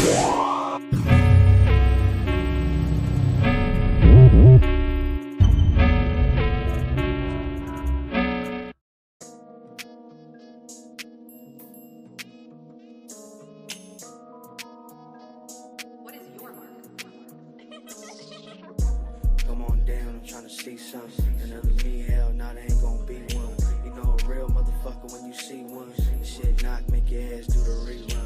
Come on down, I'm trying to see something. Another me, hell, nah, there ain't gonna be one. You know a real motherfucker when you see one. This shit knock, make your ass do the rerun.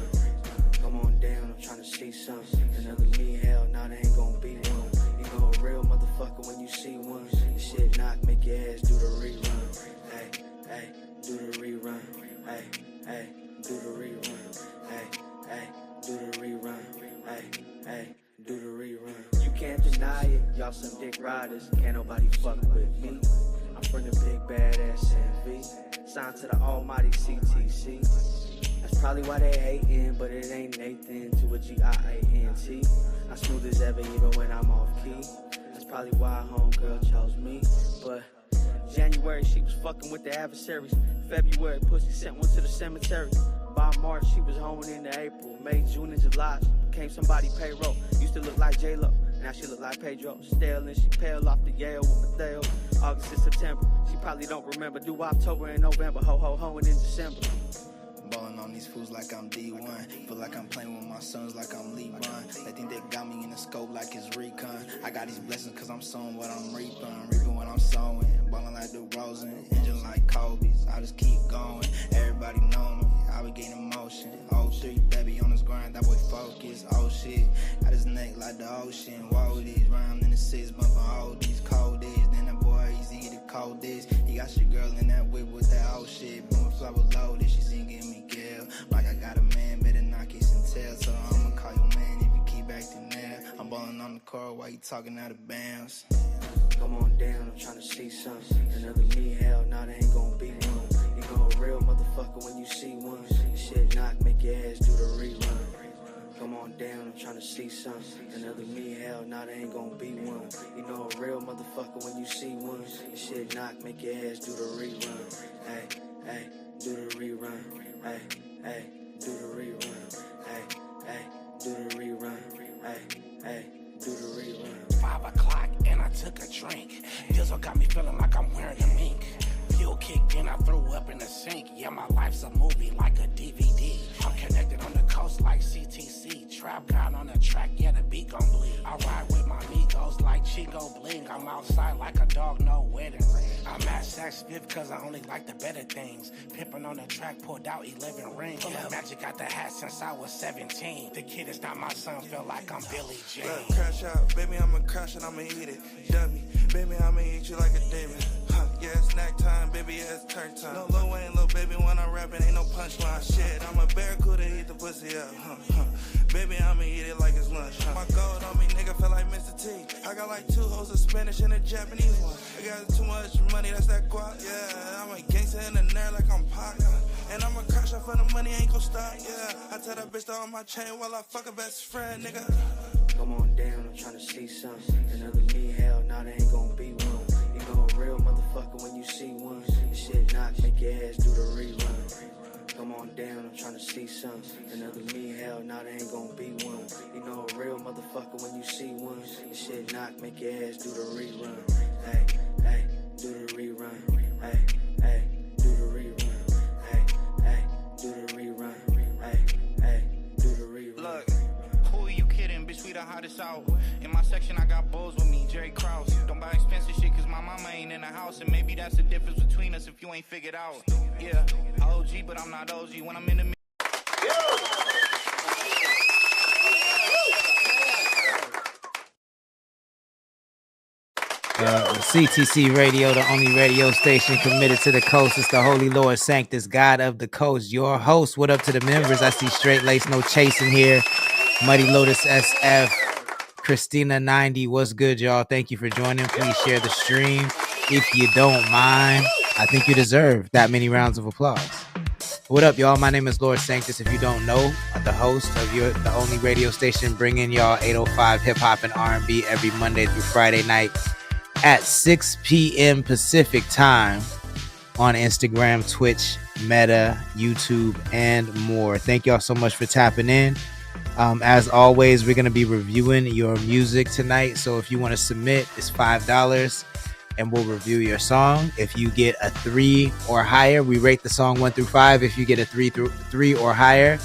Come on down, I'm trying to see something. Another me, hell, nah, there ain't gonna be one. You know a real motherfucker when you see one. This shit knock, make your ass do the rerun. Hey, hey, do the rerun. Hey, hey, do the rerun. Hey, hey, do the rerun. Hey, hey, do the rerun. You can't deny it, y'all some dick riders. Can't nobody fuck with me. I'm from the big badass NV. Signed to the almighty CTC. That's probably why they hating, but it ain't Nathan to a G-I-A-N-T. I'm smooth as ever even when I'm off key. That's probably why homegirl chose me. But January she was fucking with the adversaries. February pussy sent one to the cemetery. By March she was honing into April. May, June, and July she became somebody payroll. Used to look like J-Lo, now she look like Pedro. Stale and she pale off the Yale with Mateo. August and September, she probably don't remember. Do October and November, ho and in December. Ballin' on these fools like I'm D1. Feel like I'm playing with my sons like I'm LeBron. They think they got me in the scope like it's recon. I got these blessings cause I'm sowing what I'm reaping what I'm sowing. Ballin' like DeRozan, engine like Kobe's. I just keep going, everybody know me. I be gaining motion. 03, baby on this grind, that boy focus. Oh shit, got his neck like the ocean. Whoa, these round in the six, bumpin' all these cold days. Then that boy easy the coldest. He got your girl in that whip with that old shit. Boom, flower loaded, she singing me girl. Like I got a man, better not kiss and tell. So I'ma call your man if you keep acting there. I'm ballin' on the court while you talking out of bounds. Come on down, I'm trying to see something. Another me, hell, nah, there ain't gonna be one. You know a real motherfucker when you see one. This shit knock, make your ass do the rerun. Come on down, I'm trying to see something. Another me, hell, nah, there ain't gonna be one. You know a real motherfucker when you see one. This shit knock, make your ass do the rerun. Hey, hey, do the rerun. Hey, hey, do the rerun. Hey, hey, do the rerun. Hey, hey, do the rerun. 5 o'clock and I took a drink. Dizzle got me feeling like I'm wearing a mink. Fuel kicked in, I threw up in the sink. Yeah, my life's a movie like a DVD. I'm connected on the coast like CTC. Trap God on the track, yeah, the beat gon' bleed. I ride with my amigos like Chico Bling. I'm outside like a dog, no wedding ring. I'm at Saks Fifth cause I only like the better things. Pimpin' on the track, pulled out 11 rings. Yeah. Magic got the hat since I was 17. The kid is not my son, feel like I'm Billy Jean. Look, crash out, baby, I'ma crash and I'ma eat it. Dummy, baby, I'ma eat you like a demon. Huh, yeah, it's snack time, baby, yeah, it's turn time. No Lil Wayne, little baby, when I'm rapping, ain't no punchline. Shit, I'm a barracuda, eat the pussy up. Baby, I'ma eat it like it's lunch. My gold on me, nigga, feel like Mr. T. I got like 2 hoes of Spanish and a Japanese one. I got too much money, that's that guap. Yeah, I'm a gangster in the nerd like I'm Pac. And I'ma crash out for the money, ain't gon' stop. Yeah, I tell that bitch to on my chain while I fuck her best friend, nigga. Come on down, I'm trying to see something. Another me, hell, nah, there ain't gonna be one. You know a real motherfucker when you see one. This shit knock, make your ass do the rerun. Come on down, I'm trying to see something. Another me, hell, nah, there ain't gonna be one. You know a real motherfucker when you see one. This shit knock, make your ass do the rerun. Hey, hey, do the rerun. Hey, hey, do the rerun. Hey, hey, do the rerun. Hey, hey, do the rerun. Look, who are you kidding? Bitch, we the hottest out. In my section, I got bulls with me, Jerry Krause. Don't buy expensive shit, cause my mama ain't in the house. And maybe that's the difference between us if you ain't figured out. Yeah, OG, but I'm not OG. When I'm in the CTC Radio, the only radio station committed to the coast. It's the Holy Lord Sanctus, God of the coast. Your host. What up to the members? I see Straight Lace, no chasing here. Muddy Lotus SF, Christina 90. What's good, y'all? Thank you for joining. Please share the stream if you don't mind. I think you deserve that many rounds of applause. What up, y'all? My name is Lord Sanctus. If you don't know, I'm the host of the only radio station bringing y'all 805 hip hop and R&B every Monday through Friday night at 6 p.m. Pacific time on Instagram, Twitch, Meta, YouTube, and more. Thank y'all so much for tapping in. As always, we're going to be reviewing your music tonight. So if you want to submit, it's $5 and we'll review your song. If you get a 3 or higher, we rate the song 1 through 5. If you get a 3 or higher,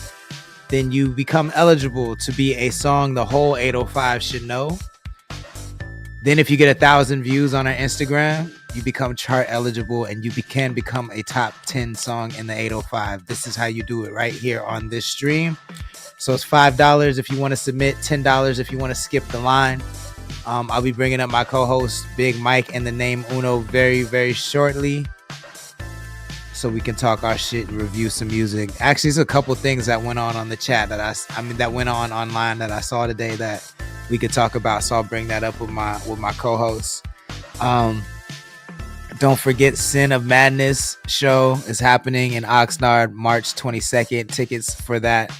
then you become eligible to be a song the whole 805 should know. Then if you get 1,000 views on our Instagram, you become chart eligible and you can become a top 10 song in the 805. This is how you do it right here on this stream. So it's $5 if you want to submit, $10 if you want to skip the line. I'll be bringing up my co-host Big Mike and the name Uno very, very shortly, so we can talk our shit and review some music. Actually, there's a couple things that went on the chat that went on online that I saw today that we could talk about. So I'll bring that up with my co-host. Don't forget, Sin of Madness show is happening in Oxnard, March 22nd. Tickets for that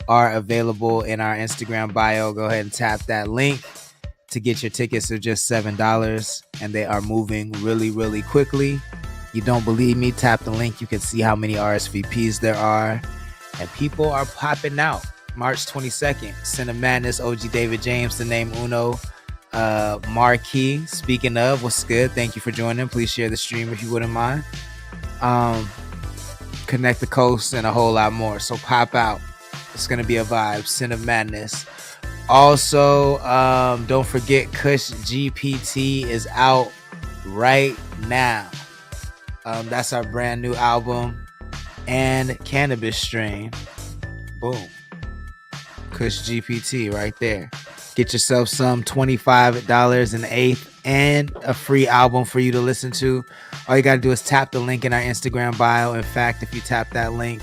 are available in our Instagram bio. Go ahead and tap that link to get your tickets. They're just $7 and they are moving really, really quickly. You don't believe me? Tap the link. You can see how many RSVPs there are, and people are popping out. March 22nd, Sin of Madness, OG David James, the name Uno, Marquee. Speaking of, what's good? Thank you for joining. Please share the stream if you wouldn't mind. Connect the Coast and a whole lot more. So pop out. It's gonna be a vibe. Sin of Madness. Also, don't forget, Kush GPT is out right now. That's our brand new album and Cannabis Strain. Boom. Kush GPT right there. Get yourself some, $25 an eighth, and a free album for you to listen to. All you got to do is tap the link in our Instagram bio. In fact, if you tap that link,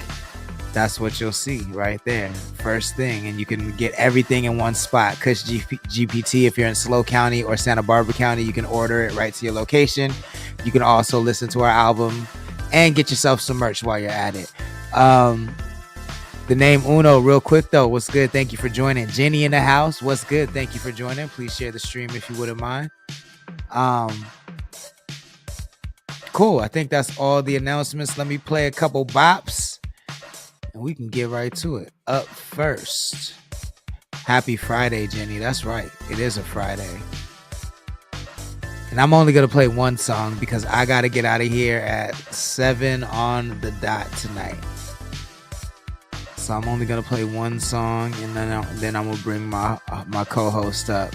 that's what you'll see right there. First thing, and you can get everything in one spot. Kush GPT, if you're in SLO County or Santa Barbara County, you can order it right to your location. You can also listen to our album and get yourself some merch while you're at it. The name Uno, real quick though, what's good? Thank you for joining. Jenny in the house, what's good? Thank you for joining. Please share the stream if you wouldn't mind. Cool, I think that's all the announcements. Let me play a couple bops and we can get right to it. Up first, happy Friday, Jenny. That's right, it is a Friday. And I'm only going to play one song because I got to get out of here at 7 on the dot tonight. So I'm only going to play one song, and then I'm going to bring my co-host up.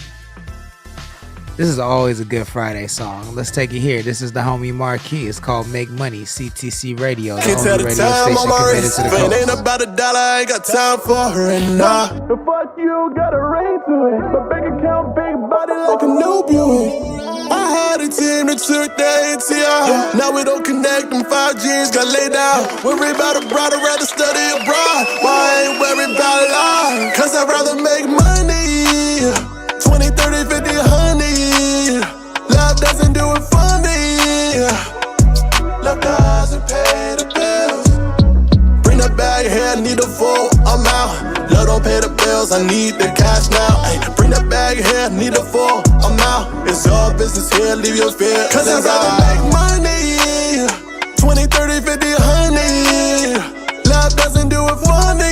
This is always a good Friday song. Let's take it here. This is the homie Marquee. It's called Make Money, CTC Radio. The only radio station committed to the coast. Ain't about a dollar, I ain't got time for her and nah. The fuck you got a ring to it. My bank account big body like a new Buick. I had a team that took that ATR. Now we don't connect, them 5Gs got laid out. Worry about a bride, I'd rather study abroad. Why I ain't worried about life? Cause I'd rather make money. 20, 30, 50, 100. Love doesn't do it for me. Love doesn't pay the bills. Bring the bag here, I need a full amount. Love don't pay the bills, I need the cash now. Ay, bring the bag here, need a full amount. It's all business here, leave your fear. Cause I'd rather make money. 20, 30, 50, 100. Love doesn't do it for me.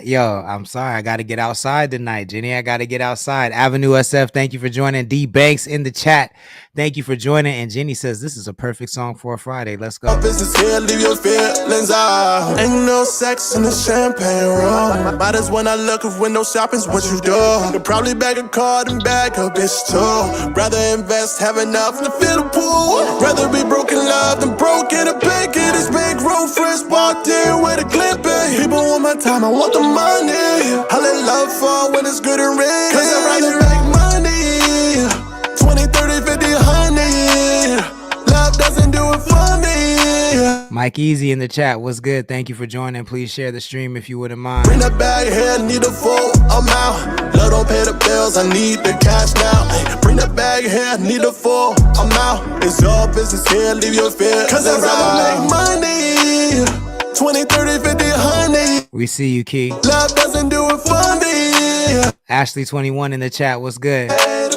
Yo, I'm sorry, I gotta get outside tonight, Jenny. I gotta get outside. Avenue SF, thank you for joining. D Banks in the chat, thank you for joining. And Jenny says this is a perfect song for a Friday. Let's go. Business here, leave your feelings out. Ain't no sex in the champagne room. Might as when I look if window shopping's what you do. You'll probably bag a card and bag a bitch too. Rather invest, have enough to fill the pool. Rather be broken love than broken a bank. It is big road fresh walked in with a clip. People want my time, I want the money. I let love fall when it's good and real. Cause I'd rather make money. 20, 30, 50, 100. Love doesn't do it for me. Mike Easy in the chat, what's good? Thank you for joining. Please share the stream if you wouldn't mind. Bring the bag here, need a full amount. Love don't pay the bills, I need the cash now. Ay, bring the bag here, need a full amount. It's your business here, leave your fear. Cause I'd rather make money. 20, 30, 50, 100. We see you, Key. Love doesn't do it for me. Ashley 21 in the chat, what's good? Bring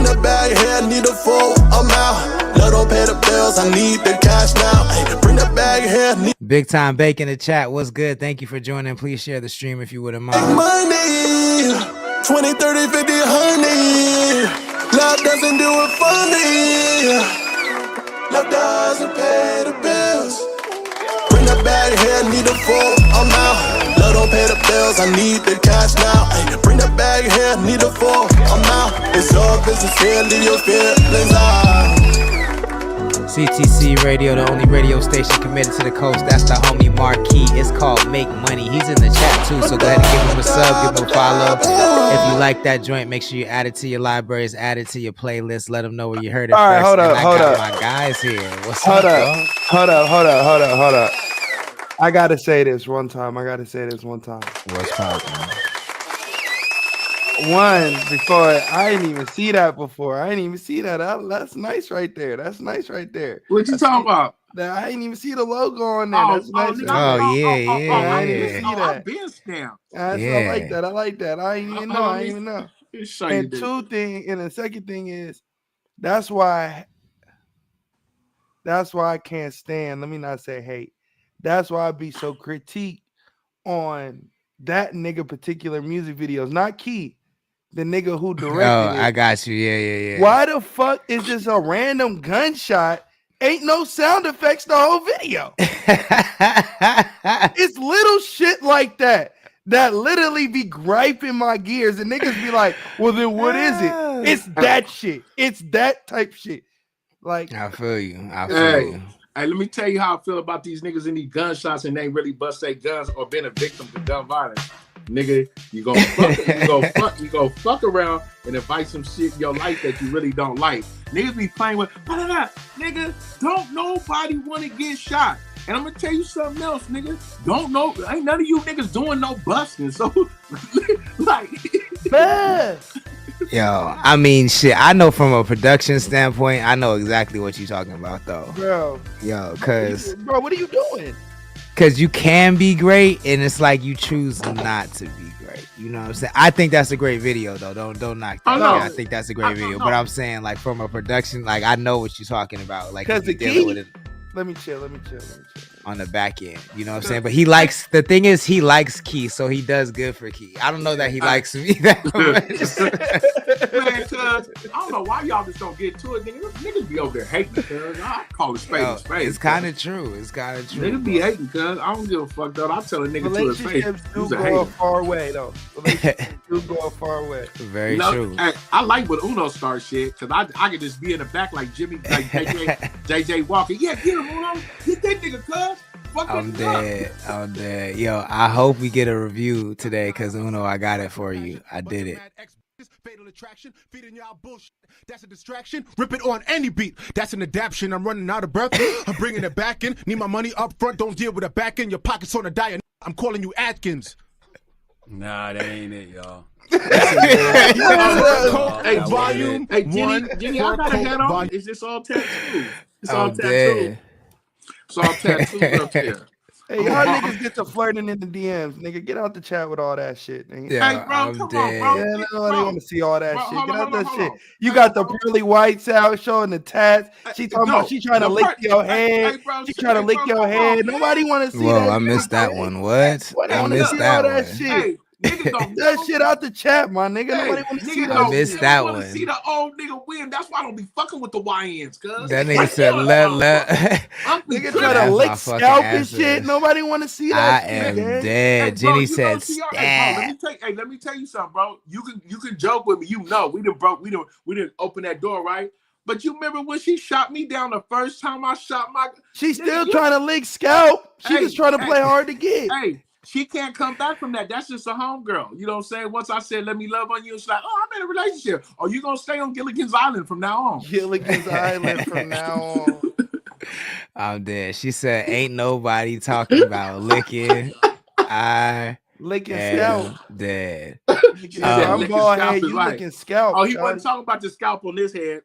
the bag here, need a full amount. Love don't pay the bills, I need the cash now. Ay, bring the bag here, need Big Time Bake in the chat. What's good? Thank you for joining. Please share the stream if you wouldn't mind. money. 20, 30, 50, 100. Love doesn't do it for me. Love doesn't pay the bills. Bring the bag here, need the full amount. Love don't pay the bills, I need the cash now. Ay, bring the bag here, need the full amount. It's your business here, leave your feelings out. CTC Radio, the only radio station committed to the coast. That's the homie Marquis. It's called Make Money. He's in the chat too, so go ahead and give him a sub, give him a follow. If you like that joint, make sure you add it to your libraries, add it to your playlist. Let them know where you heard it All right, first. hold And up, I hold got up. my guys here. What's Hold up, up, bro? hold up. I gotta say this one time. What's poppin'? One, before I didn't even see that before. I didn't even see that. That's nice right there. That's nice right there. What you talking about? That I didn't even see the logo on there. Oh, That's nice. nigga, right Oh, there. yeah. I didn't even see I've that. been stamped. I Yeah. like that. I like that. I didn't even know. I didn't even know. Let me show you And this. and the second thing is, that's why I can't stand. Let me not say hate. That's why I be so critique on that nigga particular music videos, not Key, the nigga who directed Oh, it. I got you. Yeah. Why the fuck is this a random gunshot? Ain't no sound effects the whole video. It's little shit like that literally be griping my gears, and niggas be like, well, then what is it? It's that shit. It's that type shit. Like, I feel you. Hey, let me tell you how I feel about these niggas in these gunshots and they ain't really bust their guns or been a victim to gun violence. Nigga, you go fuck around and invite some shit in your life that you really don't like. Niggas be playing with, nigga, don't nobody want to get shot. And I'm gonna tell you something else, nigga. Ain't none of you niggas doing no busting. So, like, Yo, I mean, shit. I know from a production standpoint, I know exactly what you're talking about, though. bro, Yo, what are you doing? Cause you can be great, and it's like you choose not to be great. You know what I'm saying? I think that's a great video, though. Don't knock that. Oh, no. Yeah, I think that's a great video. But I'm saying, like, from a production, like, I know what you're talking about. Like, Because you're the dealing key, with it let me chill. on the back end. You know what I'm saying? But he likes, the thing is, he likes Key, so he does good for Key. I don't know that he likes me that much. Man, cuz I don't know why y'all just don't get to it. Niggas be over there hating, cuz I call it spade Yo, a spade. it's kind of true. It's kind of true. Niggas be hating, cuz I don't give a fuck though. I tell a nigga to his face, relationships do he's a go a hater. far way, though. Relationships do go a far way. Very You know, true. hey, I like when Uno starts shit because I could just be in the back like Jimmy, like JJ Walker. Yeah, get him, Uno. Get that nigga, cuz. Fuck I'm that nigga dead. I'm dead. Yo, I hope we get a review today because Uno, I got it for you. I did it. Fatal attraction, feeding y'all bullshit. That's a distraction. Rip it on any beat. That's an adaptation. I'm running out of breath. I'm bringing it back in. Need my money up front. Don't deal with a back end. Your pockets on a diet. I'm calling you Atkins. Nah, that ain't it, y'all. Hey, volume. Hey, Jenny, I got a hat on. Volume. Is this all tattoo? It's I'm all tattoo. dead. It's all tattoo up here. Hey, y'all niggas get to flirting in the DMs, nigga. Get out the chat with all that shit, nigga. Yeah, Hey, bro, I'm come dead. on, bro. Yeah, nobody want to see all that Bro, shit. hold Get on, out that hold shit. on. You got the pearly whites out showing the tats. She talking about she trying to lick your head. She trying to lick your head. Nobody want to see Whoa, that. I missed that one. What? I missed that one. Shit. Hey, niggas don't That shit out the chat, my nigga. Hey, Nobody want to see niggas that. don't missed that wanna one. See the old nigga win. That's why I don't be fucking with the YNs, cuz. That nigga said, let. Nigga try to That's lick my fucking scalp and ass shit. ass. Nobody want to see I that. am shit, gang. dead. Hey, bro, Jenny you said, know, see, hey, bro, stab. let me tell you something, bro. You can joke with me. You know, we didn't open that door, right? But you remember when she shot me down the first time I shot my. She's still trying to lick scalp. She Hey, just trying to play hard to get. Hey, she can't come back from that. That's just a homegirl. You know what I'm saying? Once I said, let me love on you, she's like, oh, I'm in a relationship. Are you going to stay on Gilligan's Island from now on? Gilligan's Island from now on. I'm dead. She said, ain't nobody talking about licking. I Licking am scalp. dead. I'm licking bald scalp head. is You right. licking scalp. Oh, he shawty. wasn't talking about the scalp on his head.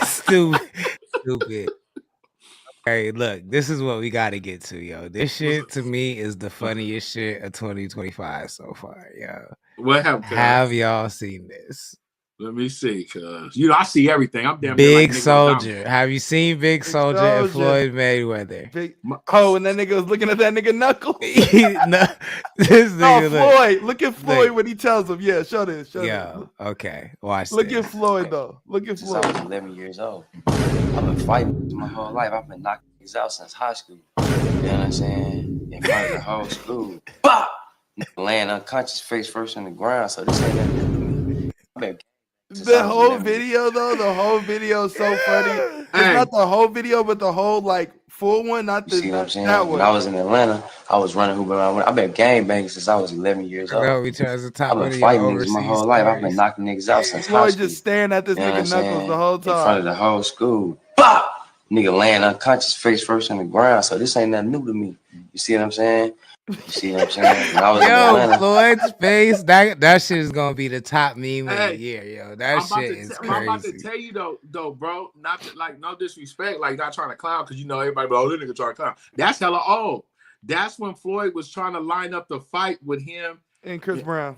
Stupid. Hey, look, this is what we got to get to, yo. This shit to me is the funniest shit of 2025 so far, yo. What happened? Have y'all seen this? Let me see, cause I see everything. I'm damn Big near like Soldier. Have you seen Big Soldier and Floyd Mayweather? And that nigga was looking at that nigga Knuckles. This nigga Floyd. Look at Floyd when he tells him. Yeah, show this. Okay. Watch Look this. at Floyd though. Look at Floyd. I was 11 years old. I've been fighting my whole life. I've been knocking things out since high school. You know what I'm saying? In front of the whole school. Bah! Laying unconscious face first on the ground. So this ain't nothing new to me. The whole video is so funny. It's not the whole video, but the whole like full one, not the see what I'm saying? that one. When I was in Atlanta, I was running hoop around. I've been gangbanging since I was 11 years old. I've been fighting niggas my whole life. I've been knocking niggas out since high school. Just staring at this nigga Knuckles the whole time. In front of the whole school. Bah! Nigga laying unconscious face first on the ground. So this ain't nothing new to me. You see what I'm saying? You see what I'm saying? When I was in Atlanta, Floyd's face, that shit is gonna be the top meme of the year, yo. That shit is crazy. I'm about to tell you though, bro. Not to, like no disrespect, like not trying to clown, because everybody, this nigga trying to clown. That's hella old. That's when Floyd was trying to line up the fight with him and Chris Brown.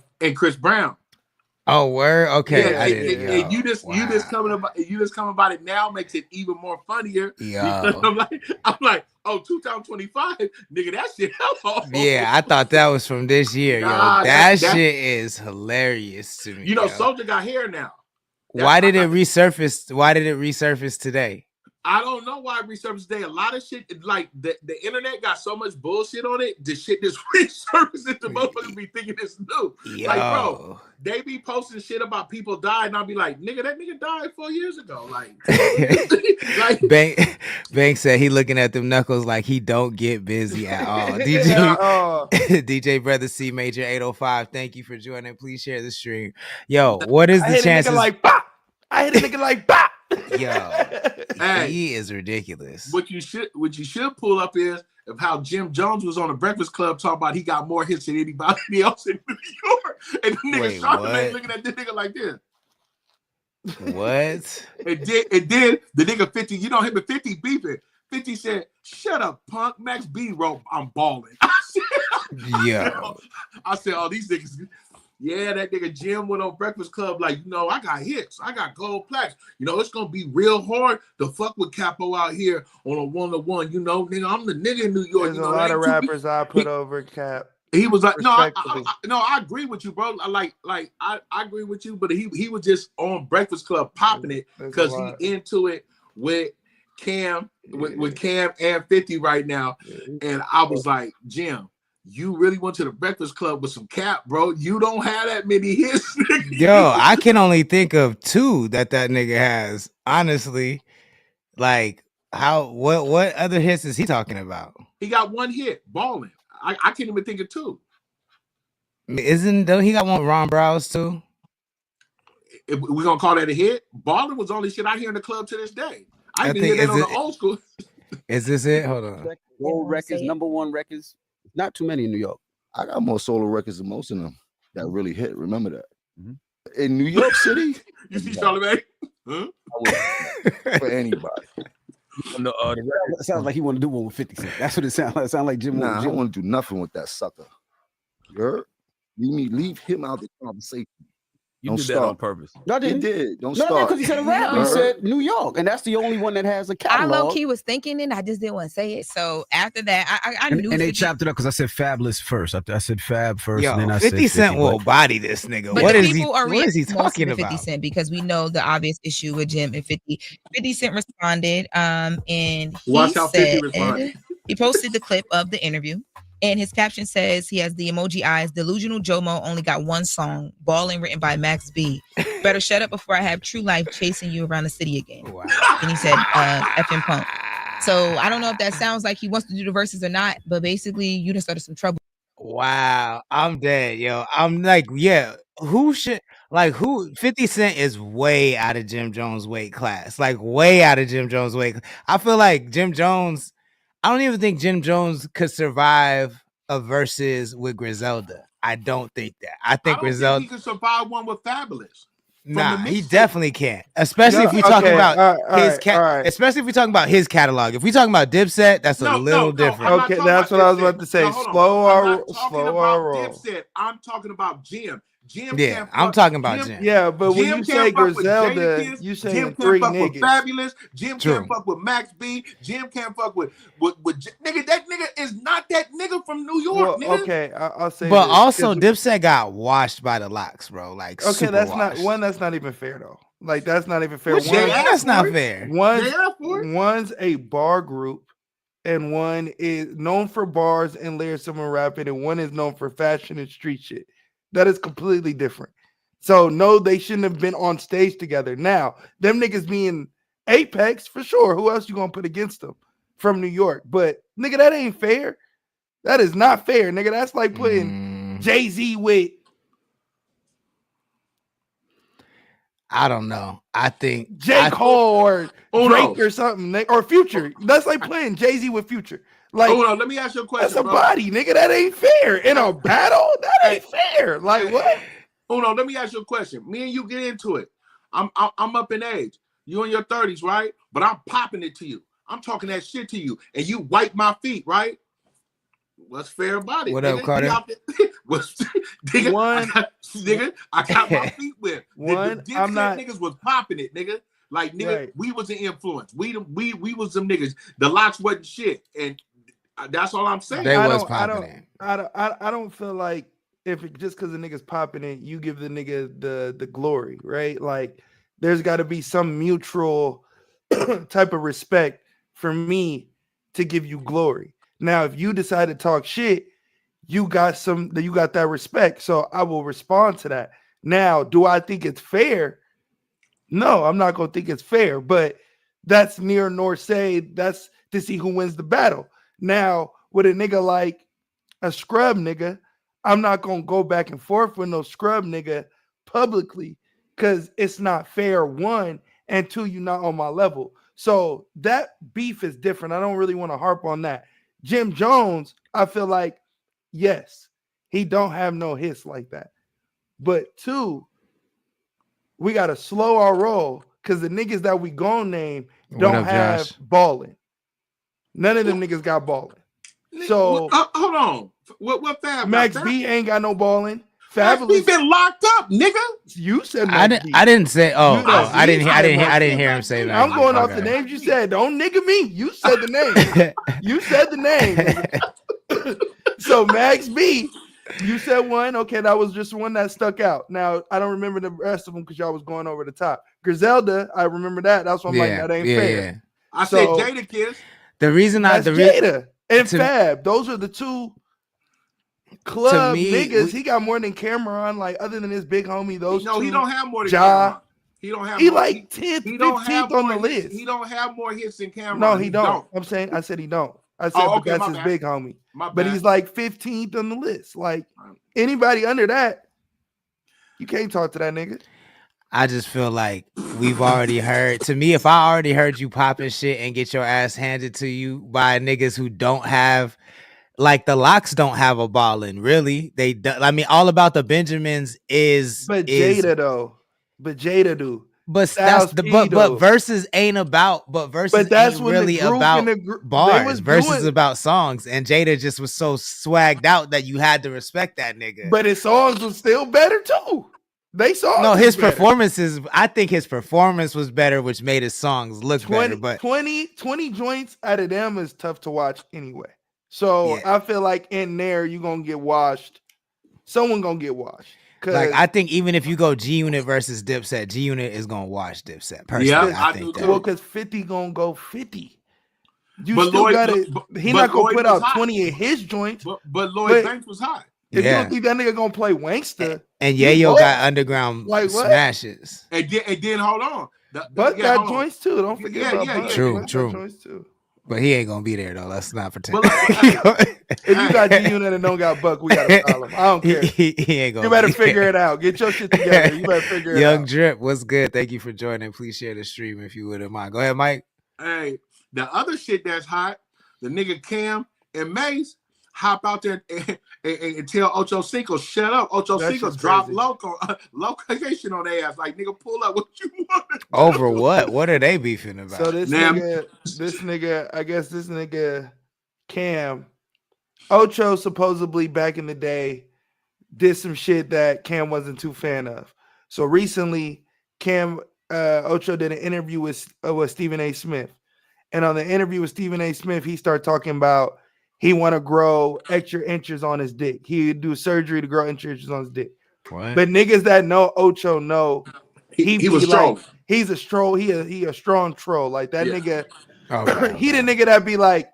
Oh, word. Okay, yeah, and you just coming about it now makes it even more funnier. Yeah, I'm like, oh, 2025, nigga, that shit hell. Yeah, I thought that was from this year, yo. That shit is hilarious to me. Soldier got hair now. Why did it resurface? Why did it resurface today? I don't know why it resurfaced today. A lot of shit, like the internet got so much bullshit on it. The shit just resurfaced. The motherfuckers be thinking it's new. Yo. Like, bro, they be posting shit about people died, and I'll be like, nigga, that nigga died 4 years ago. Like Bank said he looking at them Knuckles like he don't get busy at all. DJ Brother C Major 805. Thank you for joining. Please share the stream. Yo, what is the chances? I hit a nigga like bop. Yo, he is ridiculous. What you should pull up is of how Jim Jones was on the Breakfast Club talking about he got more hits than anybody else in New York, and the nigga Charlamagne looking at this nigga like this. What? And then the nigga 50, him and 50 beefing. 50 said, "Shut up, punk. Max B wrote, I'm balling." I said, "Oh, these niggas." Yeah, that nigga Jim went on Breakfast Club like, I got hits. I got gold plaques. It's going to be real hard to fuck with Capo out here on a one-to-one. Nigga, I'm the nigga in New York. There's a lot of rappers I put over Cap. He was like, no, I agree with you, bro. I agree with you, but he was just on Breakfast Club popping it because he into it with Cam, with Cam and 50 right now. And I was like, Jim, you really went to the Breakfast Club with some Cap, bro. You don't have that many hits. Yo, I can only think of two that nigga has. Honestly, like what other hits is he talking about? He got one hit, balling. I can't even think of two. Don't he got one with Ron Browse too? We're gonna call that a hit. Balling was only shit I hear in the club to this day. I didn't hear that on the old school. Is this it? Hold on. Gold records, #1 records. Not too many in New York. I got more solo records than most of them that really hit. Remember that. Mm-hmm. In New York City, you see Charlamagne? Huh? For anybody. It sounds like he want to do one with 50 Cent. That's what it sounds like. It sounds like Jim. Nah, I don't want to do nothing with that sucker. You heard? Leave him out of the conversation. You did that on purpose. No, I didn't. He did. Don't No, start. because he said a rapper. He said New York, and that's the only one that has a catalog. I low-key was thinking it, I just didn't want to say it. So after that, I knew. And they chopped it up because I said Fabulous first. I said Fab first, Yo, and then I 50 said Cent will body this nigga. But What is he talking talking about? 50 Cent, because we know the obvious issue with Jim and 50. 50 Cent responded, and he he posted the clip of the interview. And his caption says he has the emoji eyes. Delusional Jomo only got one song, Ballin', written by Max B. Better shut up before I have true life chasing you around the city again. Wow. And he said, effing punk. So I don't know if that sounds like he wants to do the verses or not, but basically you done started some trouble. Wow, I'm dead, yo. I'm like, 50 Cent is way out of Jim Jones' weight class. Like way out of Jim Jones' weight. I feel like I don't even think Jim Jones could survive a versus with Griselda. I don't think that. I think Griselda. He could survive one with Fabulous. Nah, he definitely can't. Especially if we're talking about especially if we're talking about his catalog. If we're talking about Dipset, that's a little different. Okay, that's what I was about to say. Slow our roll. Dipset. I'm talking about Jim. Jim Yeah, can't I'm fuck- talking about Jim. Yeah, but when you say can't fuck with Griselda, Jadakiss, you Jim saying can't three fuck with niggas. Fabulous. Jim True. can't fuck with Max B. Jim can't fuck with nigga. That nigga is not that nigga from New York, Well, nigga. okay, I'll say But this, also, 'cause- Dipset got washed by the locks, bro. Like, okay, super that's washed. That's not even fair though. Like, that's not even fair. What you mean that's not fair? One's a bar group, and one is known for bars and lyricism and rapping, and one is known for fashion and street shit. That is completely different. So no, they shouldn't have been on stage together. Now, them niggas being Apex for sure. Who else you gonna put against them from New York? But nigga, that ain't fair. That is not fair, nigga. That's like putting Jay-Z with. I don't know. I think J. Cole or Drake or something, or Future. That's like playing Jay-Z with Future. Like, hold on, let me ask you a question. That's a bro. body, nigga. That ain't fair. In a battle, that ain't fair. Like, what? Hold on, let me ask you a question. Me and you get into it. I'm up in age. You in your 30s, right? But I'm popping it to you. I'm talking that shit to you, and you wipe my feet, right? What's fair about it? What nigga? up, Carter? Nigga, I got my feet wet. One, the I'm not. Niggas was popping it, nigga. Like nigga, Right. we was an influence. We was them niggas. The locks wasn't shit, and that's all I'm saying. They was I popping it. don't feel like if it, just because the nigga's popping it, you give the nigga the glory, right? Like, there's got to be some mutual type of respect for me to give you glory. Now, if you decide to talk shit, you got that respect, so I will respond to that. Now, do I think it's fair? No, I'm not gonna think it's fair, but that's near nor say that's to see who wins the battle. Now, with a nigga like a scrub nigga, I'm not gonna go back and forth with no scrub nigga publicly because it's not fair, one, and two, you're not on my level. So that beef is different. I don't really want to harp on that. Jim Jones, I feel like, yes, he don't have no hits like that. But two, we got to slow our roll because the niggas that we gon' name don't have Josh? balling. None of them niggas got balling. So hold on. What Fab? Max B ain't got no balling. Max B Fabulous been locked up, nigga. You said I Max didn't. B. I didn't say. Oh, You know, I didn't. I didn't. Max I didn't B. hear him say that. I'm going off the names you said. Don't nigga me. You said the name. You said the name. nigga. So Max B, you said one. Okay, that was just one that stuck out. Now I don't remember the rest of them because y'all was going over the top. Griselda, I remember that. That's why I'm like, that ain't fair. Yeah. I So, said Jadakiss. The reason That's the Jada and to- Fab. Those are the two club me, niggas. He got more than Cameron. Like, other than his big homie, those No, two. he don't have more than Ja. Cameron. He don't have. He more, like 10th, he don't have 15th on the more hits. list. He don't have more hits than Cameron. No, he don't. I said he don't. I said, Oh, but okay, that's my his bad. big homie. My But bad. he's like 15th on the list. Like, anybody under that, you can't talk to that nigga. I just feel like we've already heard. To me, if I already heard you popping shit and get your ass handed to you by niggas who don't have, like the locks don't have a ballin', really. They do, I mean, All About the Benjamins is But is, Jada though. But Jada do. But Styles that's the P, but though. verses ain't about verses But that's ain't when the really group about and the gr- they bars. was Verses doing- about songs, and Jada just was so swagged out that you had to respect that nigga. But his songs was still better too. They songs. No, was his better. performances. I think his performance was better, which made his songs look 20, better. But 20 joints out of them is tough to watch anyway. So I feel like in there you're gonna get washed. Someone gonna get washed. like, I think even if you go G Unit versus Dipset, G Unit is gonna watch Dipset. Personally, I think that. Well, because 50 gonna go 50. You But still Lloyd- got it. but- He but not gonna Lloyd put was out hot. 20 of his joints. But Lloyd Banks was hot. If you Yeah. don't think that nigga gonna play Wanksta, And he Yayo was. got underground Like what? smashes. And then hold on. But yeah, got hold on. joints too. Don't forget Yeah, about yeah, Bud. yeah. True, Bud got true. joints too. But he ain't gonna be there though. Let's not pretend. If you got G Unit and don't got Buck, we got a problem. I don't care. he ain't gonna. You better be figure there. it out. Get your shit together. You better figure it Young out. Drip, what's good? Thank you for joining. Please share the stream if you wouldn't mind. Go ahead, Mike. Hey, the other shit that's hot, the nigga Cam and Mace hop out there and tell Ocho Cinco, shut up. Ocho That Cinco shit's drop crazy. location on their ass. Like, nigga, pull up what you want. Over what? What are they beefing about? So this nigga, I guess this nigga Cam, Ocho supposedly back in the day did some shit that Cam wasn't too fan of. So recently, Cam Ocho did an interview with Stephen A. Smith. And on the interview with Stephen A. Smith, he started talking about he want to grow extra inches on his dick. He would do surgery to grow extra inches on his dick. What? But niggas that know Ocho know he was strong. Like, he's a troll. He a strong troll. Like that nigga. Okay. He the nigga that be like,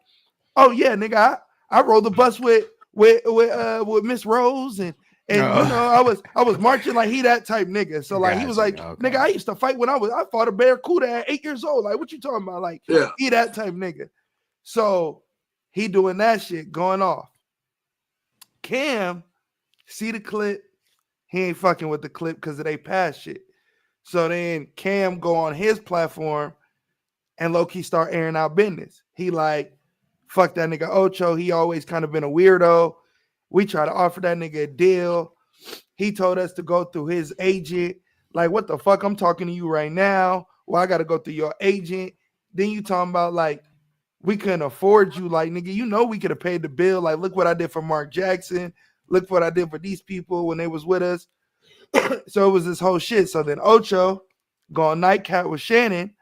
oh yeah, nigga, I rode the bus with Miss Rose and you know I was marching like he that type nigga. So like he was like, nigga, I used to fight when I fought a barracuda at 8 years old. Like what you talking about? Like he that type nigga. So he doing that shit going off. Cam see the clip. He ain't fucking with the clip because of they past shit. So then Cam go on his platform and low-key start airing out business. He like, fuck that nigga Ocho. He always kind of been a weirdo. We try to offer that nigga a deal. He told us to go through his agent. Like, what the fuck? I'm talking to you right now. Well, I got to go through your agent. Then you talking about, like, we couldn't afford you. Like, nigga, you know we could have paid the bill. Like, look what I did for Mark Jackson. Look what I did for these people when they was with us. So it was this whole shit. So then Ocho go on Nightcat with Shannon.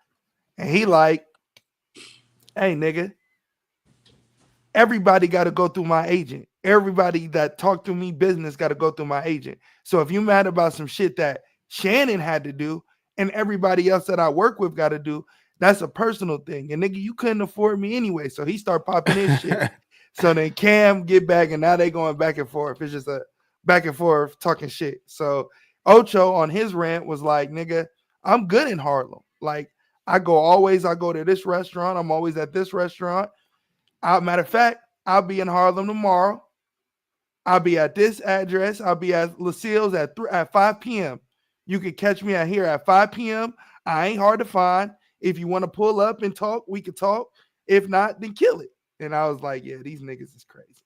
And he like, hey, nigga, everybody got to go through my agent. Everybody that talked to me business got to go through my agent. So if you mad about some shit that Shannon had to do and everybody else that I work with got to do, that's a personal thing. And nigga, you couldn't afford me anyway. So he start popping his shit. So then Cam get back and now they going back and forth. It's just a back and forth talking shit. So Ocho on his rant was like, nigga, I'm good in Harlem. Like, I go to this restaurant. I'm always at this restaurant. Matter of fact, I'll be in Harlem tomorrow. I'll be at this address. I'll be at Lucille's at 5 p.m. You can catch me out here at 5 p.m. I ain't hard to find. If you want to pull up and talk, we could talk. If not, then kill it. And I was like, yeah, these niggas is crazy.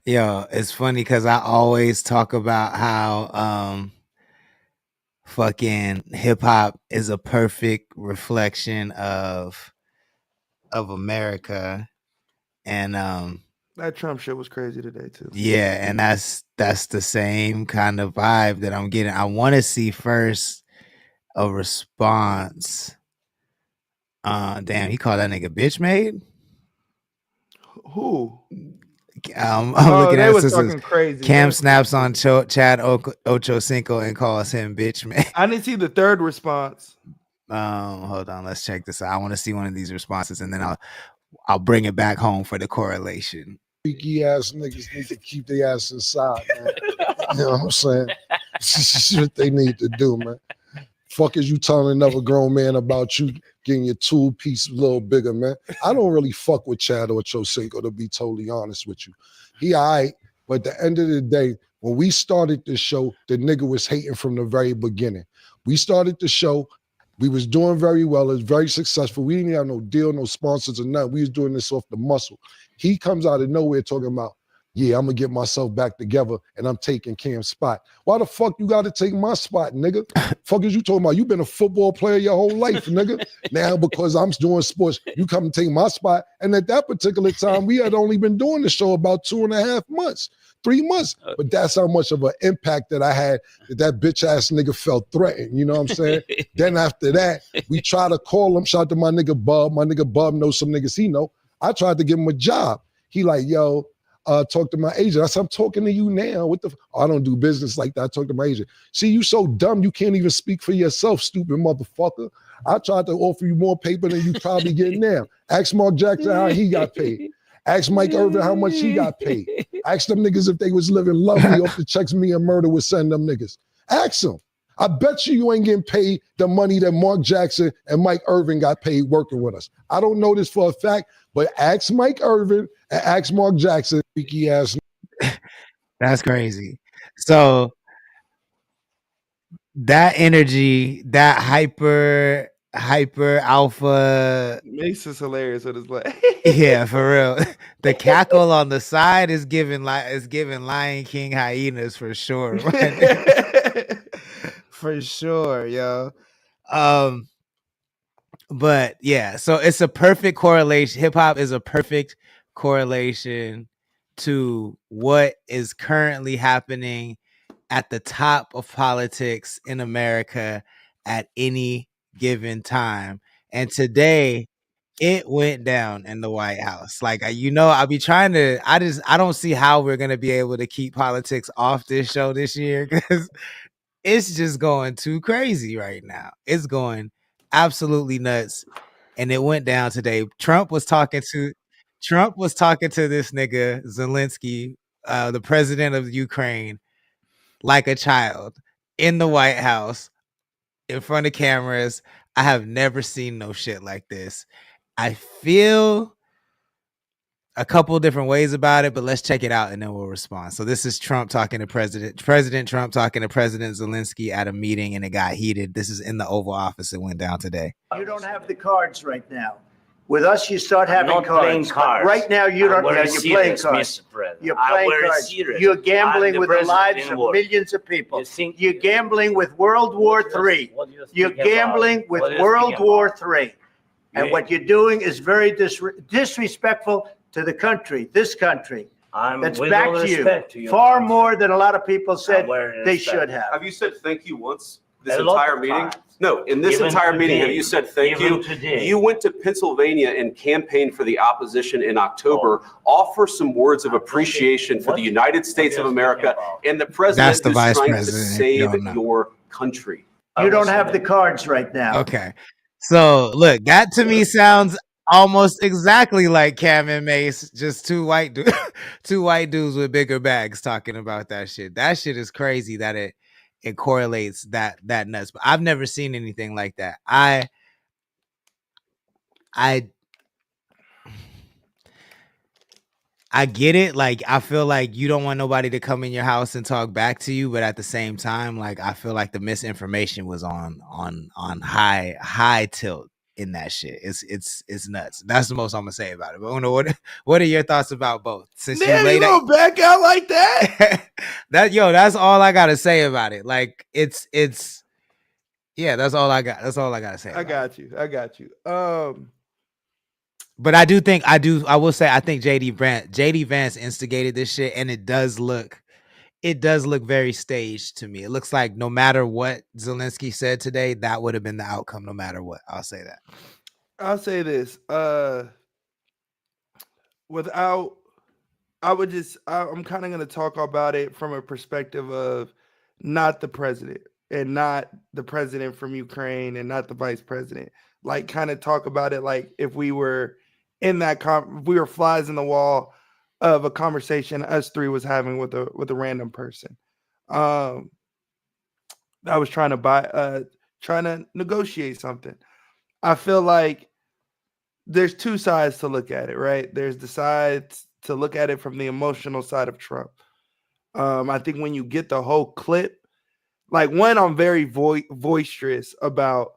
Yo, it's funny because I always talk about how fucking hip hop is a perfect reflection of America, and that Trump shit was crazy today too. Yeah, and that's the same kind of vibe that I'm getting. I want to see first a response. Damn, he called that nigga bitch made. Who? I'm looking at talking crazy. Cam snaps on Chad Ochocinco and calls him bitch man. I didn't see the third response. Hold on, let's check this out. I want to see one of these responses, and then I'll bring it back home for the correlation. Freaky ass niggas need to keep their ass inside, man. You know what I'm saying? This is what they need to do, man. Fuck is you telling another grown man about you getting your tool piece a little bigger, man? I don't really fuck with Chad Ochocinco, to be totally honest with you. He all right, but at the end of the day, when we started this show, the nigga was hating from the very beginning. We started the show, we was doing very well, it was very successful. We didn't have no deal, no sponsors or nothing. We was doing this off the muscle. He comes out of nowhere talking about, yeah, I'm gonna get myself back together and I'm taking Cam's spot. Why the fuck you gotta take my spot, nigga? Fuck is you talking about? You been a football player your whole life, nigga. Now because I'm doing sports, you come and take my spot. And at that particular time, we had only been doing the show about 2.5 months, 3 months. But that's how much of an impact that I had that bitch ass nigga felt threatened. You know what I'm saying? Then after that, we try to call him. Shout out to my nigga Bub. My nigga Bub knows some niggas he know. I tried to give him a job. He like, yo, talk to my agent. I said, I'm talking to you now. What the? I don't do business like that. I talk to my agent. See, you so dumb, you can't even speak for yourself, stupid motherfucker. I tried to offer you more paper than you probably getting now. Ask Mark Jackson how he got paid. Ask Mike Irvin how much he got paid. Ask them niggas if they was living lovely off the checks me and Murder was sending them niggas. Ask them. I bet you ain't getting paid the money that Mark Jackson and Mike Irvin got paid working with us. I don't know this for a fact, but ask Mike Irvin and ask Mark Jackson, freaky ass. That's crazy. So that energy, that hyper alpha Mace is hilarious with his like yeah, for real. The cackle on the side is giving Lion King hyenas for sure. Right? For sure, yo. But yeah, so it's a perfect correlation. Hip hop is a perfect correlation to what is currently happening at the top of politics in America at any given time. And today it went down in the White House. Like, I'll be trying to, I don't see how we're going to be able to keep politics off this show this year, because it's just going too crazy right now. It's going absolutely nuts. And it went down today. Trump was talking to this nigga Zelensky, the president of Ukraine, like a child in the White House in front of cameras. I have never seen no shit like this. I feel a couple different ways about it, but let's check it out and then we'll respond. So this is Trump talking to President Trump talking to President Zelensky at a meeting, and it got heated. This is in the Oval Office. It went down today. You don't have the cards right now. With us, you start having cards. Right now, you don't. You're playing cards. You're playing cards. You're gambling with the lives of millions of people. You're gambling with World War III. You're gambling with World War III. And what you're doing is very disrespectful to the country, this country. That's back to you. Far more than a lot of people said they should have. Have you said thank you once this entire meeting? No, in this entire meeting, have you said thank you? You went to Pennsylvania and campaigned for the opposition in October. Offer some words of appreciation for the United States of America and the president who's trying to save your country. You don't have the cards right now. Okay. So look, that to me sounds almost exactly like Cam and Mace, just two white dudes with bigger bags talking about that shit. That shit is crazy that it correlates that nuts. But I've never seen anything like that. I get it. Like, I feel like you don't want nobody to come in your house and talk back to you, but at the same time, like, I feel like the misinformation was on high tilt in that shit. It's nuts. That's the most I'm gonna say about it. But Uno, what are your thoughts about both? Since you gonna back out like that? That's all I gotta say about it. Like, it's that's all I got. That's all I gotta say. I got you. But I will say I think JD Vance instigated this shit, and it does look very staged to me. It looks like no matter what Zelensky said today, that would have been the outcome no matter what. I'll say that. I'll say this. I'm kind of going to talk about it from a perspective of not the president and not the president from Ukraine and not the vice president. Like, kind of talk about it like if we were in that we were flies in the wall of a conversation us three was having with a random person. I was trying to negotiate something. I feel like there's two sides to look at it, right? There's the side to look at it from the emotional side of Trump. I think when you get the whole clip, like, one, I'm very boisterous about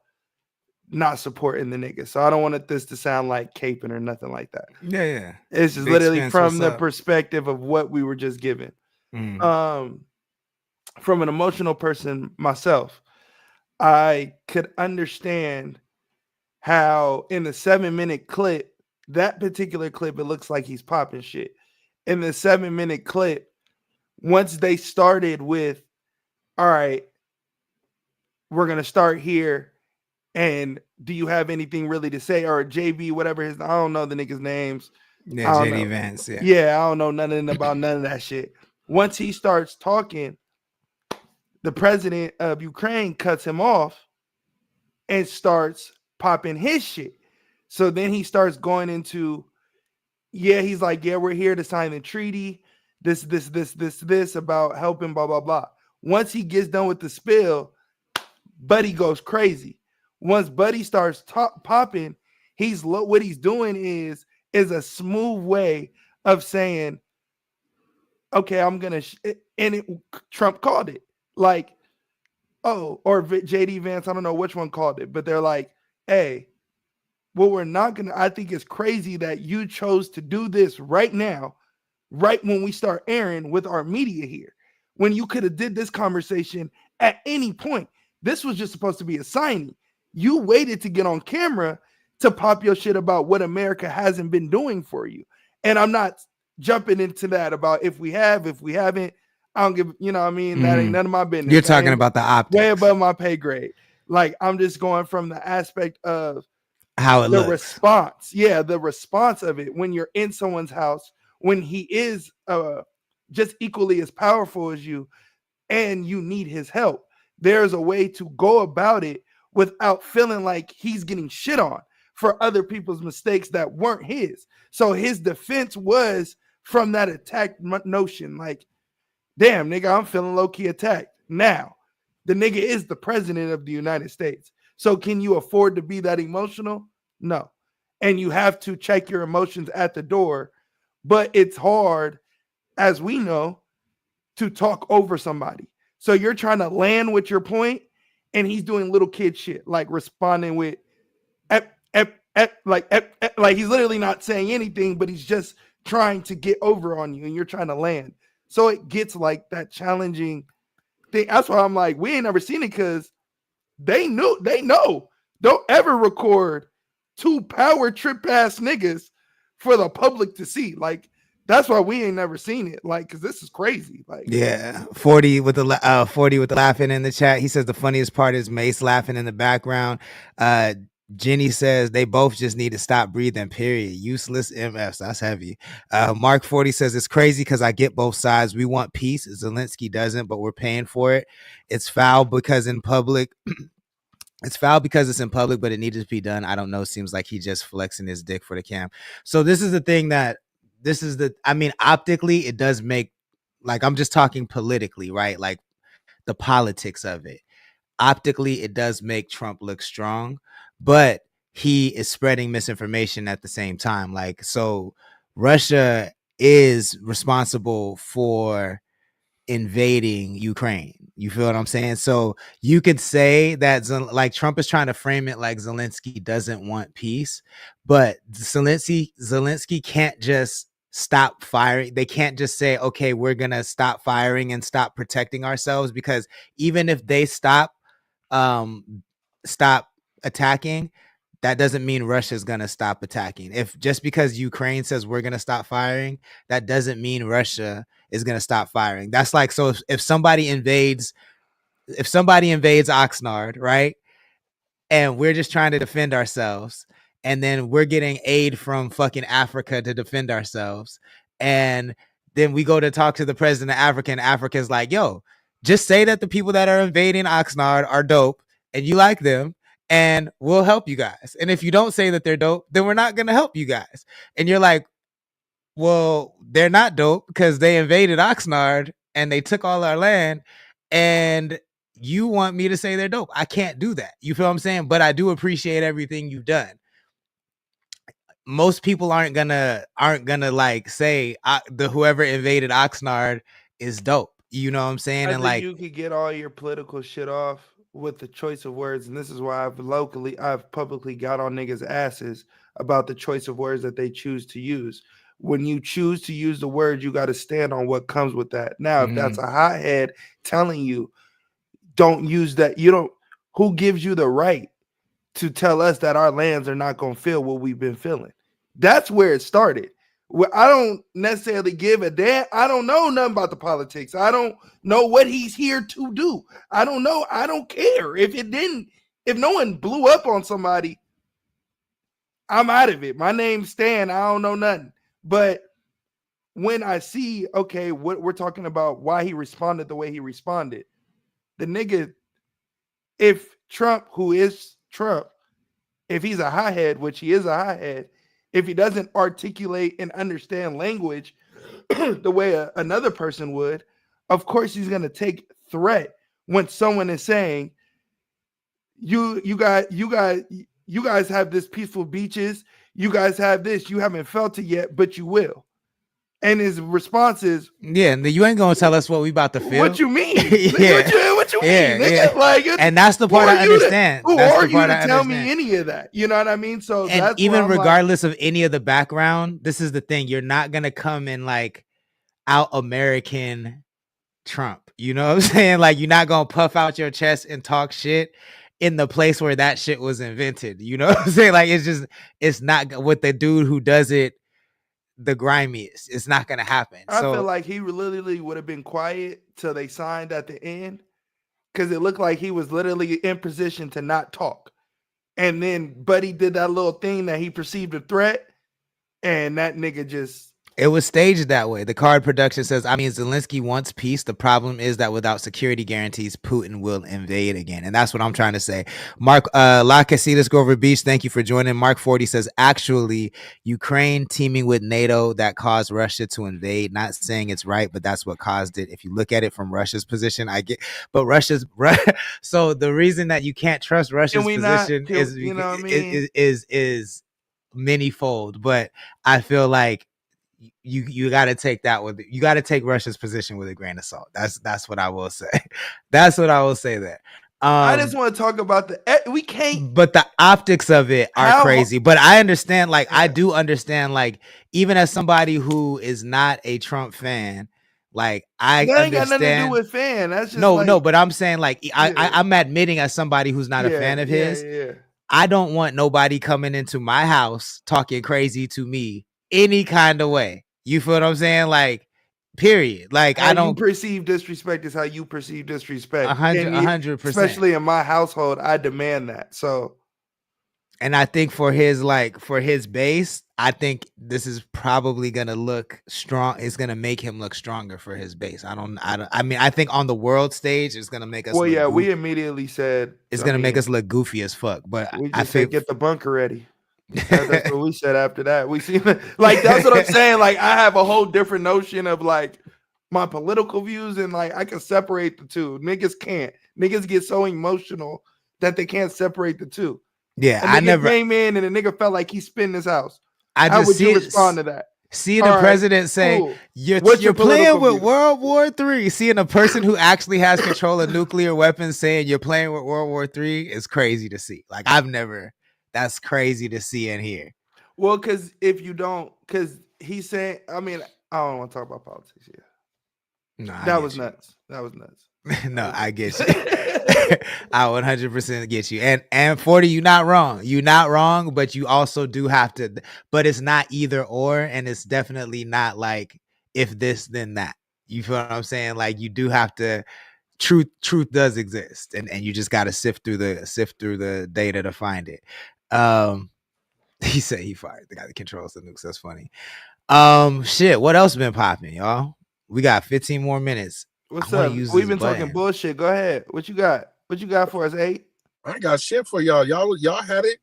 not supporting the nigga. So I don't want this to sound like caping or nothing like that. Yeah. It's just literally from the perspective of what we were just given. From an emotional person myself, I could understand how in the 7-minute clip, that particular clip, it looks like he's popping shit. In the 7-minute clip, once they started with, all right, we're going to start here. And do you have anything really to say? Or JB, whatever I don't know the niggas' names. Yeah, JD Vance. Yeah, I don't know nothing about none of that shit. Once he starts talking, the president of Ukraine cuts him off and starts popping his shit. So then he starts going into, he's like, we're here to sign the treaty. This about helping, blah, blah, blah. Once he gets done with the spill, Buddy goes crazy. Once Buddy starts popping, what he's doing is a smooth way of saying, okay, I'm gonna Trump called it, like, or JD Vance, I don't know which one called it, but they're like, hey, what we're not gonna, I think it's crazy that you chose to do this right now, right when we start airing with our media here, when you could have did this conversation at any point. This was just supposed to be a signing. You waited to get on camera to pop your shit about what America hasn't been doing for you. And I'm not jumping into that about if we haven't, I don't give, you know what I mean? That ain't none of my business. You're talking about the optics. Way above my pay grade. Like, I'm just going from the aspect of how it looks. Response. Yeah, the response of it when you're in someone's house, when he is just equally as powerful as you and you need his help. There's a way to go about it without feeling like he's getting shit on for other people's mistakes that weren't his. So his defense was from that attack notion. Like, damn, nigga, I'm feeling low-key attacked. Now, the nigga is the president of the United States. So can you afford to be that emotional? No. And you have to check your emotions at the door. But it's hard, as we know, to talk over somebody. So you're trying to land with your point, and he's doing little kid shit, like responding with like he's literally not saying anything, but he's just trying to get over on you, and you're trying to land. So it gets like that challenging thing. That's why I'm like, we ain't never seen it, because they know. Don't ever record two power trip ass niggas for the public to see. Like, that's why we ain't never seen it. Like, because this is crazy. Like, yeah, 40 with the laughing in the chat. He says the funniest part is Mace laughing in the background. Jenny says they both just need to stop breathing, period. Useless MFs. That's heavy. Mark 40 says it's crazy because I get both sides. We want peace. Zelensky doesn't, but we're paying for it. It's foul because in public. It's foul because it's in public, but it needed to be done. I don't know. Seems like he just flexing his dick for the cam. So this is the thing optically, it does make, like, I'm just talking politically, right? Like the politics of it. Optically, it does make Trump look strong, but he is spreading misinformation at the same time. Like, so Russia is responsible for invading Ukraine. You feel what I'm saying? So you could say that, like, Trump is trying to frame it like Zelensky doesn't want peace, but Zelensky can't just stop firing. They can't just say, okay, we're going to stop firing and stop protecting ourselves, because even if they stop attacking, that doesn't mean Russia's going to stop attacking. If just because Ukraine says we're going to stop firing, that doesn't mean Russia is going to stop firing. That's like, so if somebody invades Oxnard, right? And we're just trying to defend ourselves, and then we're getting aid from fucking Africa to defend ourselves, and then we go to talk to the president of Africa, and Africa's like, yo, just say that the people that are invading Oxnard are dope and you like them, and we'll help you guys. And if you don't say that they're dope, then we're not going to help you guys. And you're like, well, they're not dope because they invaded Oxnard and they took all our land, and you want me to say they're dope. I can't do that. You feel what I'm saying? But I do appreciate everything you've done. Most people aren't gonna like say the whoever invaded Oxnard is dope. You know what I'm saying? And like, you could get all your political shit off with the choice of words, and this is why I've publicly got on niggas' asses about the choice of words that they choose to use. When you choose to use the word, you got to stand on what comes with that. Now, if that's a hothead telling you don't use that, who gives you the right to tell us that our lands are not going to feel what we've been feeling? That's where it started. Well, I don't necessarily give a damn. I don't know nothing about the politics. I don't know what he's here to do. I don't know. I don't care. If no one blew up on somebody, I'm out of it. My name's Stan. I don't know nothing. But when I see, okay, what we're talking about, why he responded the way he responded, the nigga, if Trump, who is Trump, if he's a hothead, which he is a hothead, if he doesn't articulate and understand language the way another person would, of course he's going to take threat when someone is saying, you guys have this peaceful beaches, you guys have this, you haven't felt it yet, but you will. And his response is, yeah, you ain't gonna tell us what we about to feel. What you mean? Yeah. What you mean? Yeah. Like, and that's the part I understand. Who are you to tell me any of that? You know what I mean? So and that's even regardless of any of the background, this is the thing. You're not gonna come in like out American Trump. You know what I'm saying? Like, you're not gonna puff out your chest and talk shit in the place where that shit was invented. You know what I'm saying? Like, it's not with the dude who does it the grimiest. It's not gonna happen. I feel like he literally would have been quiet till they signed at the end, because it looked like he was literally in position to not talk. And then Buddy did that little thing that he perceived a threat, and that nigga just... It was staged that way. The card production says, I mean, Zelensky wants peace. The problem is that without security guarantees, Putin will invade again. And that's what I'm trying to say. Mark La Casitas Grover Beach, thank you for joining. Mark 40 says, actually, Ukraine teaming with NATO that caused Russia to invade. Not saying it's right, but that's what caused it. If you look at it from Russia's position, I get, but Russia's so the reason that you can't trust Russia's position is, you know what I mean? is manyfold. But I feel like you got to take that with you got to take Russia's position with a grain of salt. That's what I will say. That's what I will say there. I just want to talk about we can't, but the optics of it are crazy. But I understand, like, I do understand, like, even as somebody who is not a Trump fan, like, I that ain't understand. got nothing to do with fan. That's just no, but I'm saying, like, I'm admitting as somebody who's not a fan of his, I don't want nobody coming into my house talking crazy to me any kind of way. You feel what I'm saying? Like, period. Like, how I don't you perceive disrespect is how you perceive disrespect. 100%. Especially in my household, I demand that. So, and I think for his base, I think this is probably gonna look strong. It's gonna make him look stronger for his base. I mean, I think on the world stage, it's gonna make us. Well, yeah, we immediately said it's gonna make us look goofy as fuck. But we just said get the bunker ready. That's what we said after that. We see, like, that's what I'm saying. Like, I have a whole different notion of, like, my political views, and, like, I can separate the two. Niggas can't. Niggas get so emotional that they can't separate the two. Yeah, I never came in and a nigga felt like he spin his house. How would you respond to that? Seeing the president say, you're playing with World War III. Seeing a person who actually has control of nuclear weapons saying you're playing with World War III is crazy to see. Like, that's crazy to see and hear. Well, because if you don't, because he's saying, I mean, I don't want to talk about politics here. No, that was nuts. That was nuts. No, I get you. I 100% get you. And 40, you're not wrong. You're not wrong, but you also do have to. But it's not either or, and it's definitely not like if this then that. You feel what I'm saying? Like, you do have to. Truth does exist, and you just got to sift through the data to find it. He said he fired the guy that controls the nukes. That's funny. Shit. What else been popping, y'all? We got 15 more minutes. What's up? We've been talking bullshit. Go ahead. What you got? What you got for us, 8? I ain't got shit for y'all. Y'all had it.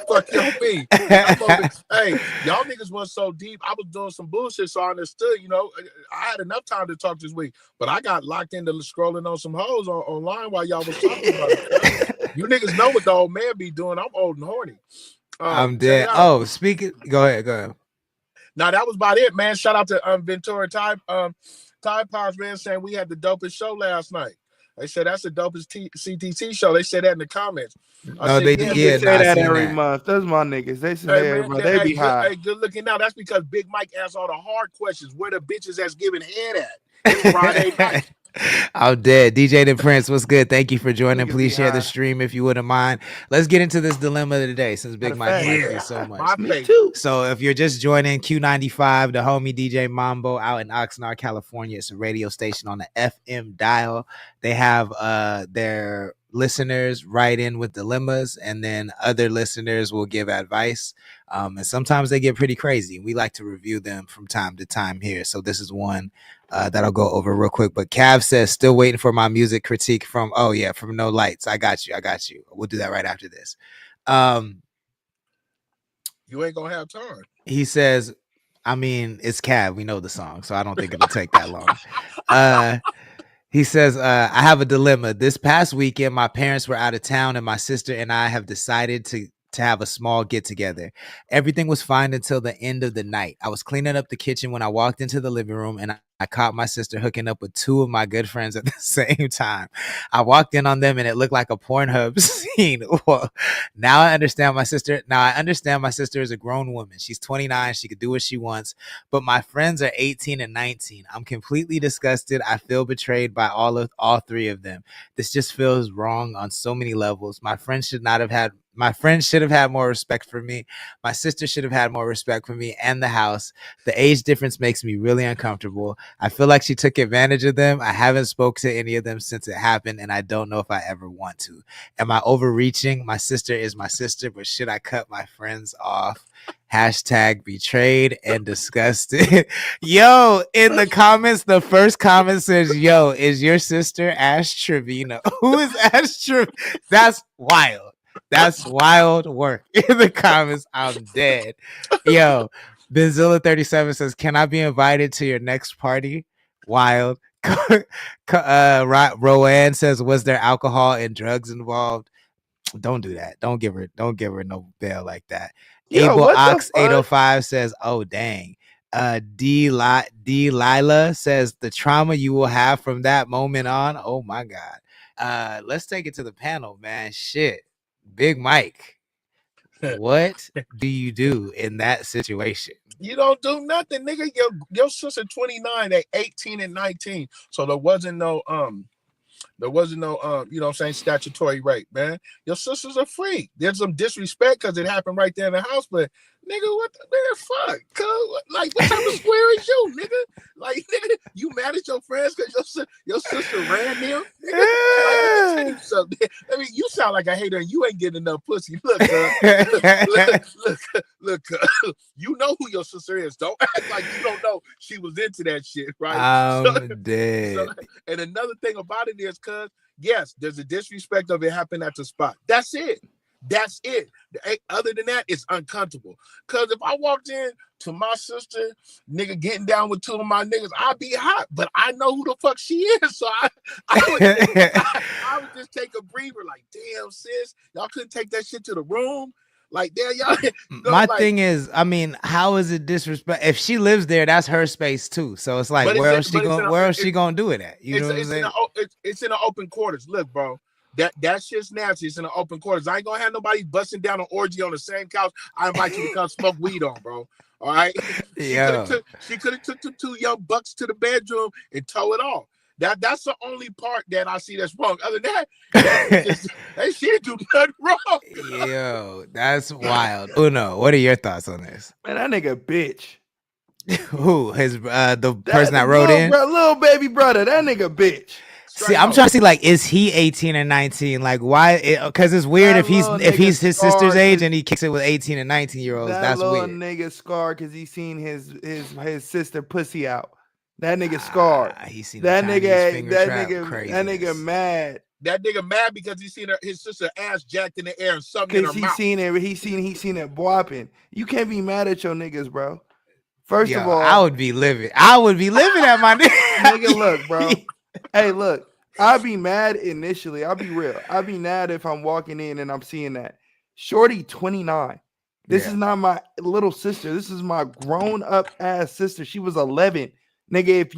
Fuck y'all me. Hey, y'all niggas went so deep. I was doing some bullshit, so I understood. You know, I had enough time to talk this week, but I got locked into scrolling on some hoes online while y'all was talking about it. You niggas know what the old man be doing. I'm old and horny. I'm dead. Oh, speaking. Go ahead. Now that was about it, man. Shout out to Ventura Tide Pops, man, saying we had the dopest show last night. They said that's the dopest CTT show. They said that in the comments. They say that every month. That's my niggas. They say that every month. They be high. Hey, good looking now. That's because Big Mike asks all the hard questions. Where the bitches that's giving head at? It's Friday night. I'm dead. DJ the Prince, what's good? Thank you for joining. Please share the stream if you wouldn't mind. Let's get into this dilemma of the day since Big Mike likes you so much. Me too. So if you're just joining, Q95, the homie DJ Mambo out in Oxnard, California. It's a radio station on the FM dial. They have their listeners write in with dilemmas, and then other listeners will give advice. And sometimes they get pretty crazy. We like to review them from time to time here. So this is one that I'll go over real quick. But Cav says, still waiting for my music critique from No Lights. I got you. We'll do that right after this. You ain't gonna have time. He says, I mean, it's Cav. We know the song, so I don't think it'll take that long. He says, I have a dilemma. This past weekend, my parents were out of town, and my sister and I have decided to have a small get together. Everything was fine until the end of the night. I was cleaning up the kitchen when I walked into the living room, and I caught my sister hooking up with 2 of my good friends at the same time. I walked in on them, and it looked like a Pornhub scene. Well, now I understand my sister. Is a grown woman. She's 29. She could do what she wants. But my friends are 18 and 19. I'm completely disgusted. I feel betrayed by all 3 of them. This just feels wrong on so many levels. My friends should not have had My friends should have had more respect for me. My sister should have had more respect for me and the house. The age difference makes me really uncomfortable. I feel like she took advantage of them. I haven't spoke to any of them since it happened, and I don't know if I ever want to. Am I overreaching? My sister is my sister, but should I cut my friends off? Hashtag betrayed and disgusted. Yo, in the comments, the first comment says, yo, is your sister Ash Trevino? Who is Ash Trevino? That's wild. That's wild work. In the comments, I'm dead. Yo, Benzilla37 says, can I be invited to your next party? Wild. Roanne says, was there alcohol and drugs involved? Don't do that. Don't give her no bail like that. Yo, Abel what the Ox fuck? 805 says, oh dang. D Lila says, the trauma you will have from that moment on. Oh my God. Let's take it to the panel, man. Shit. Big Mike, what do you do in that situation? You don't do nothing, nigga. Your sister 29, they 18 and 19. So there wasn't no you know what I'm saying, statutory rape, man. Your sisters are free. There's some disrespect because it happened right there in the house, but nigga, what the man, fuck? Like, what type of square is you, nigga? Like, nigga, you mad at your friends because your sister ran them? Nigga, like, I mean, you sound like a hater and you ain't getting enough pussy. Look, look, you know who your sister is. Don't act like you don't know she was into that shit, right? I'm dead. And another thing about it is, yes, there's a disrespect of it happened at the spot. That's it. That's it. Other than that, it's uncomfortable. Because if I walked in to my sister, nigga, getting down with two of my niggas, I'd be hot. But I know who the fuck she is. So I would just take a breather like, damn, sis, y'all couldn't take that shit to the room. Like, there, y'all. My thing is, I mean, how is it disrespect? If she lives there, that's her space too. So it's like, where else she gonna do it at? You know what I'm saying? It's in the open quarters. Look, bro. That shit's nasty. It's in the open quarters. I ain't gonna have nobody busting down an orgy on the same couch. I invite you to come smoke weed on, bro. All right. She could have took the two young bucks to the bedroom and tow it off. That's the only part that I see that's wrong. Other than that, she didn't do nothing wrong. Yo, that's wild. Uno, what are your thoughts on this? Man, that nigga bitch. Who? The person that wrote in? Little baby brother, that nigga bitch. See, I'm trying to see, like, is he 18 or 19? Like, why? Because it's weird if he's his sister's age and he kicks it with 18 and 19-year-olds. That's weird. That little nigga scarred because he seen his sister pussy out. That nigga scarred. He seen that nigga mad. That nigga mad because he seen his sister ass jacked in the air and something in her mouth. He seen it bopping. You can't be mad at your niggas, bro. First of all, I would be living at my nigga. Look, bro. Hey, look. I'd be mad initially. I'll be real. I'd be mad if I'm walking in and I'm seeing that. Shorty 29. This is not my little sister. This is my grown up ass sister. She was 11. Nigga, if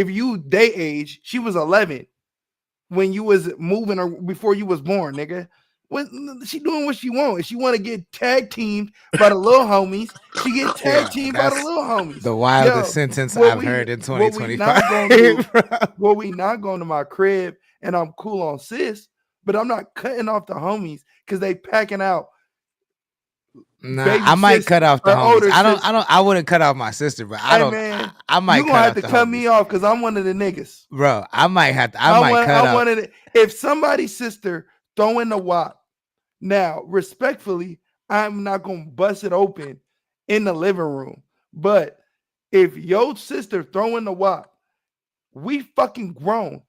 you day age, she was 11 when you was moving or before you was born, nigga. What she doing what she want? If she want to get tag teamed by the little homies, she get tag teamed by the little homies. The wildest sentence I've heard in 2025. Well, we not going to my crib and I'm cool on sis, but I'm not cutting off the homies because they packing out. Nah, I might cut off the homies. I wouldn't cut off my sister, but I might. You gonna have to cut me off because I'm one of the niggas, bro. I might have to. I might cut off. If somebody's sister throw in the wop, now respectfully, I'm not gonna bust it open in the living room. But if your sister throw in the wop, we fucking grown.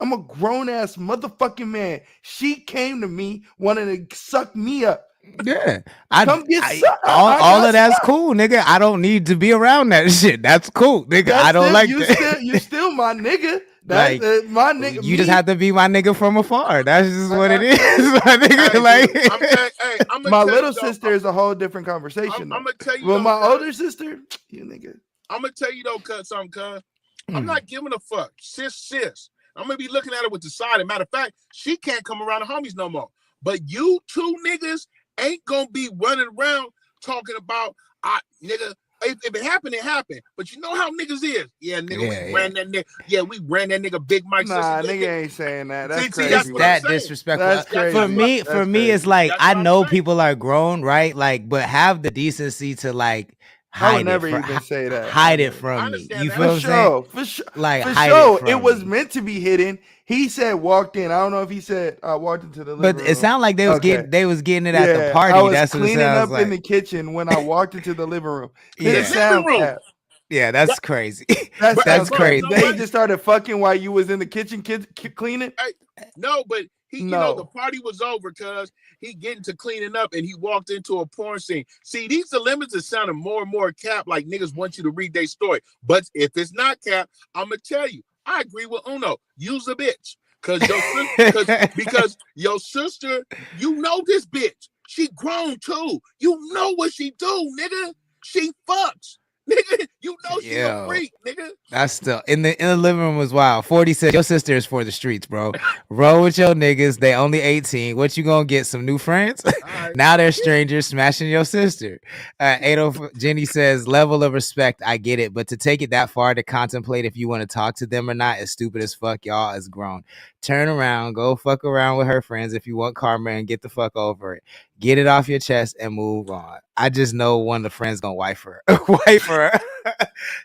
I'm a grown ass motherfucking man. She came to me wanting to suck me up. Yeah, all of that's cool, nigga. I don't need to be around that shit. That's cool, nigga. I don't like that. You still my nigga. That's like, my nigga. You just have to be my nigga from afar. That's just what it is, my nigga. My little sister is a whole different conversation. I'm gonna tell you. Well, my older sister, you nigga. I'm gonna tell you though, cuz I'm not giving a fuck. Sis. I'm gonna be looking at her with the side. As a matter of fact, she can't come around the homies no more. But you two niggas ain't gonna be running around talking about, nigga, if it happened, it happened. But you know how niggas is. Yeah, nigga, we ran that nigga. Yeah, we ran that nigga Big Mike. Nah, nigga ain't saying that. That's crazy. That's that disrespectful. That's crazy. For me, it's like I know people are grown, right? Like, but have the decency to like I would never even say that. Hide it from me. You feel what I'm saying? For sure. Like, for hide sure. it from It was me. meant to be hidden. He said walked in. I don't know if he said walked into the living But room. it sounded like they was getting it at the party. I was That's what it cleaning sounds up like. in the kitchen when I walked into the living room. Yeah. Yeah, that's crazy. That's crazy. They just started fucking while you was in the kitchen cleaning. No, but you know, the party was over because he getting to cleaning up and he walked into a porn scene. See, these dilemmas are sounding more and more cap, like niggas want you to read their story. But if it's not cap, I'm gonna tell you, I agree with Uno. Use a bitch. Because your sister, you know this bitch. She grown too. You know what she do, nigga. She fucks. Nigga, you know she's a freak, nigga. That's still in the living room was wild. 40 said your sister is for the streets, bro. Roll with your niggas. They only 18. What you gonna get? Some new friends? Now they're strangers smashing your sister. 80 Jenny says level of respect. I get it, but to take it that far to contemplate if you want to talk to them or not is stupid as fuck. Y'all is grown. Turn around, go fuck around with her friends if you want karma and get the fuck over it. Get it off your chest and move on. I just know one of the friends gonna wife her. Wife her.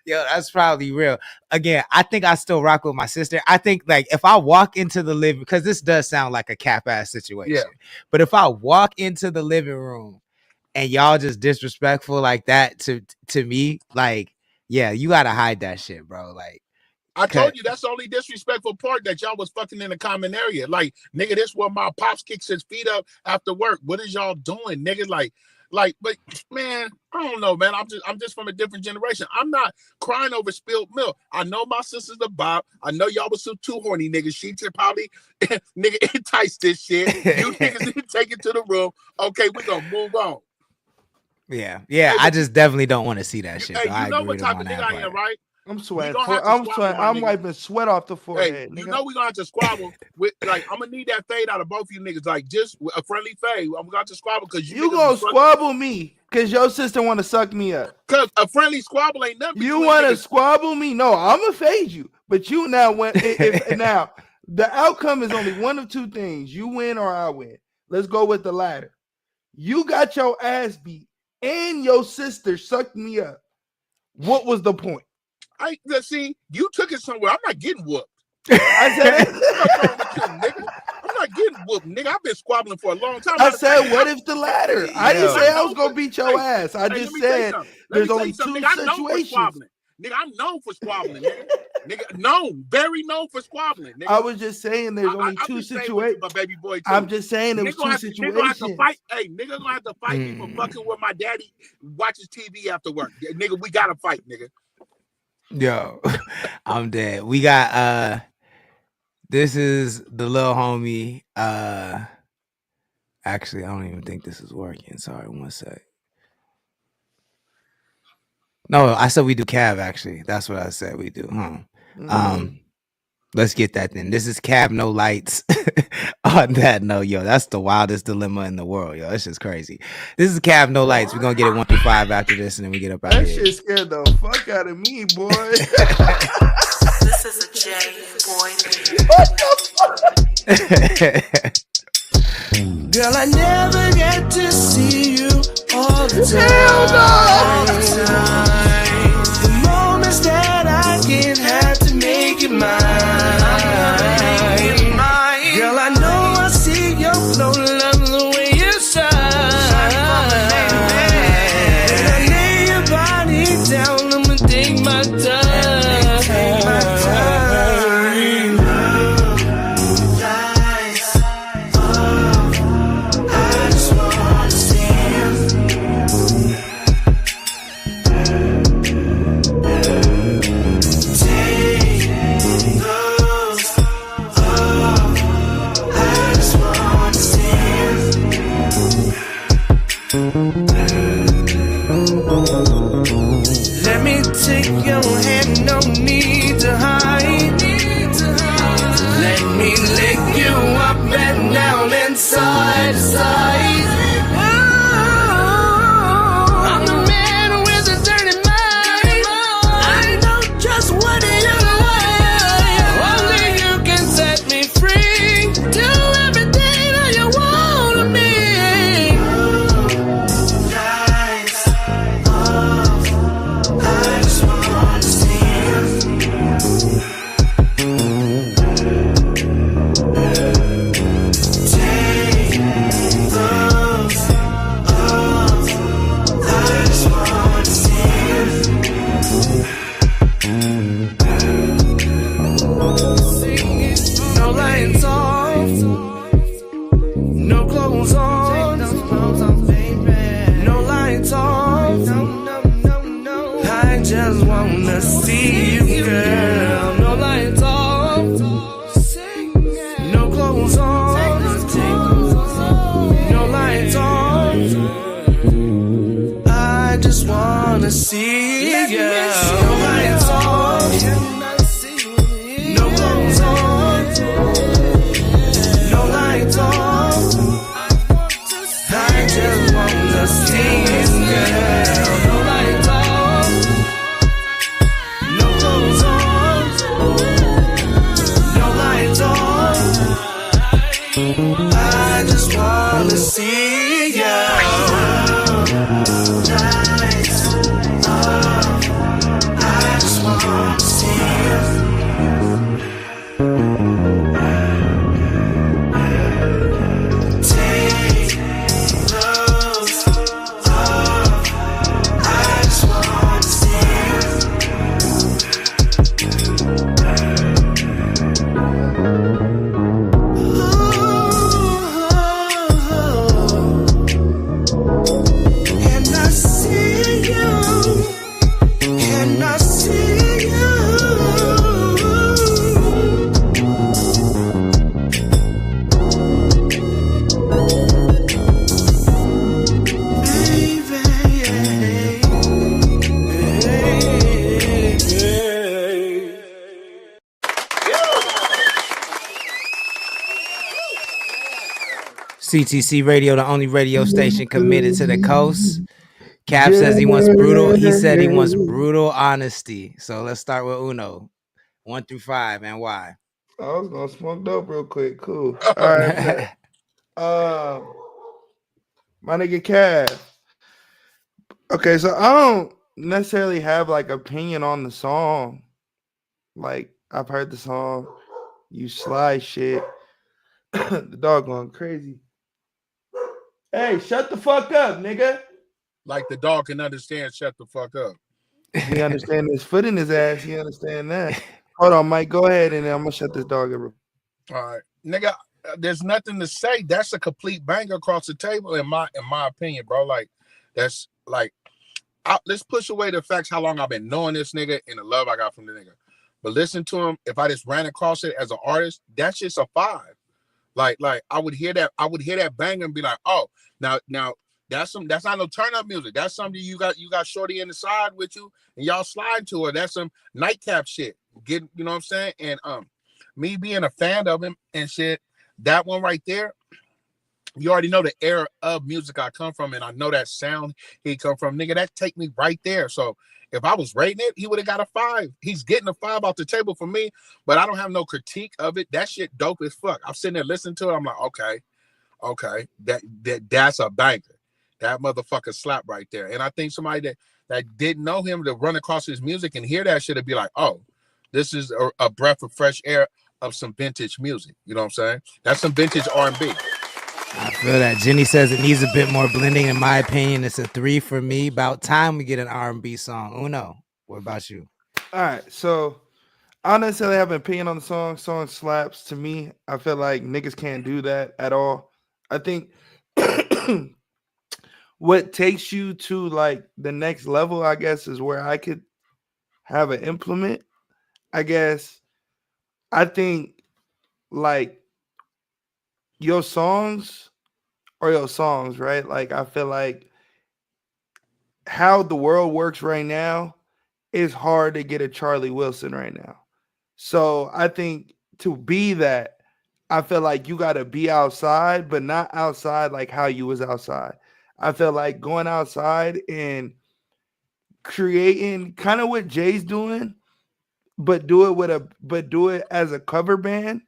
Yo, that's probably real. Again, I think I still rock with my sister. I think like if I walk into the living, because this does sound like a cap ass situation. But if I walk into the living room and y'all just disrespectful like that to me, like, yeah, you gotta hide that shit, bro. Like, I told you that's the only disrespectful part, that y'all was fucking in the common area. Like, nigga, this where my pops kicks his feet up after work. What is y'all doing, nigga? Like, but man, I don't know, man. I'm just from a different generation. I'm not crying over spilled milk. I know my sister's a bop. I know y'all was some too horny niggas. She probably nigga entice this shit. You niggas didn't take it to the room. Okay, we gonna move on. Yeah. I just definitely don't want to see that shit. Hey, you know what type of nigga I am, right? I'm sweating. I'm wiping sweat off the forehead. Hey, you know we gonna have to squabble with, like, I'm gonna need that fade out of both of you niggas, like just a friendly fade. I'm gonna have to squabble because you gonna squabble me because your sister want to suck me up. Cause a friendly squabble ain't nothing. You want to squabble me? No, I'm gonna fade you. But you now now the outcome is only one of two things: you win or I win. Let's go with the latter. You got your ass beat and your sister sucked me up. What was the point? Let's see, you took it somewhere. I'm not getting whooped. I said, I'm not getting whooped, nigga. I've been squabbling for a long time. I said, what if the latter? I didn't say I was gonna beat your ass. I just said there's only two situations. Nigga, I'm known for squabbling, nigga. Nigga, known, very known for squabbling. Nigga. I was just saying there's only two situations. My baby boy, I'm just saying there was two situations. Nigga gonna have to fight me for fucking with my daddy watches TV after work. Nigga, we gotta fight, nigga. Yo, I'm dead. We got this is the little homie. Actually, I don't even think this is working. Sorry, one sec. No, I said we do Cab, actually. That's what I said we do. Let's get that then. This is Cab No Lights. On that note, yo, that's the wildest dilemma in the world, yo. It's just crazy. This is Cab No Lights. We're gonna get it 1 through 5 after this, and then we get up out of here. That shit scared the fuck out of me, boy. This is a J boy. What the fuck? Girl, I never get to see you all the time. Hell no! The moments that I can have to make it mine. Girl, I know I see your flow, love the way you shine. And I lay your body down, I'ma take my time. I just wanna see you. Let me take your hand, no need to hide. Let me lick you up and down and side to side. I'm the man with a dirty mind. just wanna see you, girl. No lights off, no clothes on, no lights on. I just wanna see you, girl. No lights on, no clothes on, no lights on. I just wanna see you, girl. No lights on, no clothes on, no lights on. I just wanna see you. Lights off. I just wanna see you. Take those off. I just wanna see and I see you, and I see you. CTC Radio, the only radio station committed to the coast. Cap says he wants brutal. He said he wants brutal honesty. So let's start with Uno. 1 through 5 and why. I was gonna smoke dope real quick. Cool. All right. My nigga Cav. Okay, so I don't necessarily have like opinion on the song. Like I've heard the song, you slide shit. The dog going crazy. Hey, shut the fuck up, nigga. Like the dog can understand, shut the fuck up. He understand his foot in his ass. He understand that. Hold on, Mike. Go ahead, and then I'm gonna shut this dog up. All right, nigga. There's nothing to say. That's a complete banger across the table, in my opinion, bro. Like, that's like, let's push away the facts. How long I've been knowing this nigga and the love I got from the nigga. But listen to him. If I just ran across it as an artist, that's just a 5. Like I would hear that banger and be like, oh, now that's not no turn up music. That's something you got shorty in the side with you and y'all slide to her. That's some nightcap shit. You know what I'm saying? And me being a fan of him and shit, that one right there, you already know the era of music I come from, and I know that sound he come from. Nigga, that take me right there. So if I was rating it, he would have got a 5. He's getting a 5 off the table for me, but I don't have no critique of it. That shit dope as fuck. I'm sitting there listening to it. I'm like, okay, that's a banger. That motherfucker slap right there. And I think somebody that didn't know him to run across his music and hear that shit and be like, oh, this is a breath of fresh air of some vintage music. You know what I'm saying? That's some vintage R&B. I feel that. Jenny says it needs a bit more blending. In my opinion, it's a 3 for me. About time we get an R&B song. Uno, what about you? All right, so I don't necessarily have an opinion on the song. Song slaps to me. I feel like niggas can't do that at all. I think what takes you to like the next level, I guess, is where I could have an implement. I guess I think like your songs, right? Like I feel like how the world works right now is hard to get a Charlie Wilson right now. So I think to be that, I feel like you got to be outside, but not outside like how you was outside. I feel like going outside and creating kind of what Jay's doing, but do it as a cover band,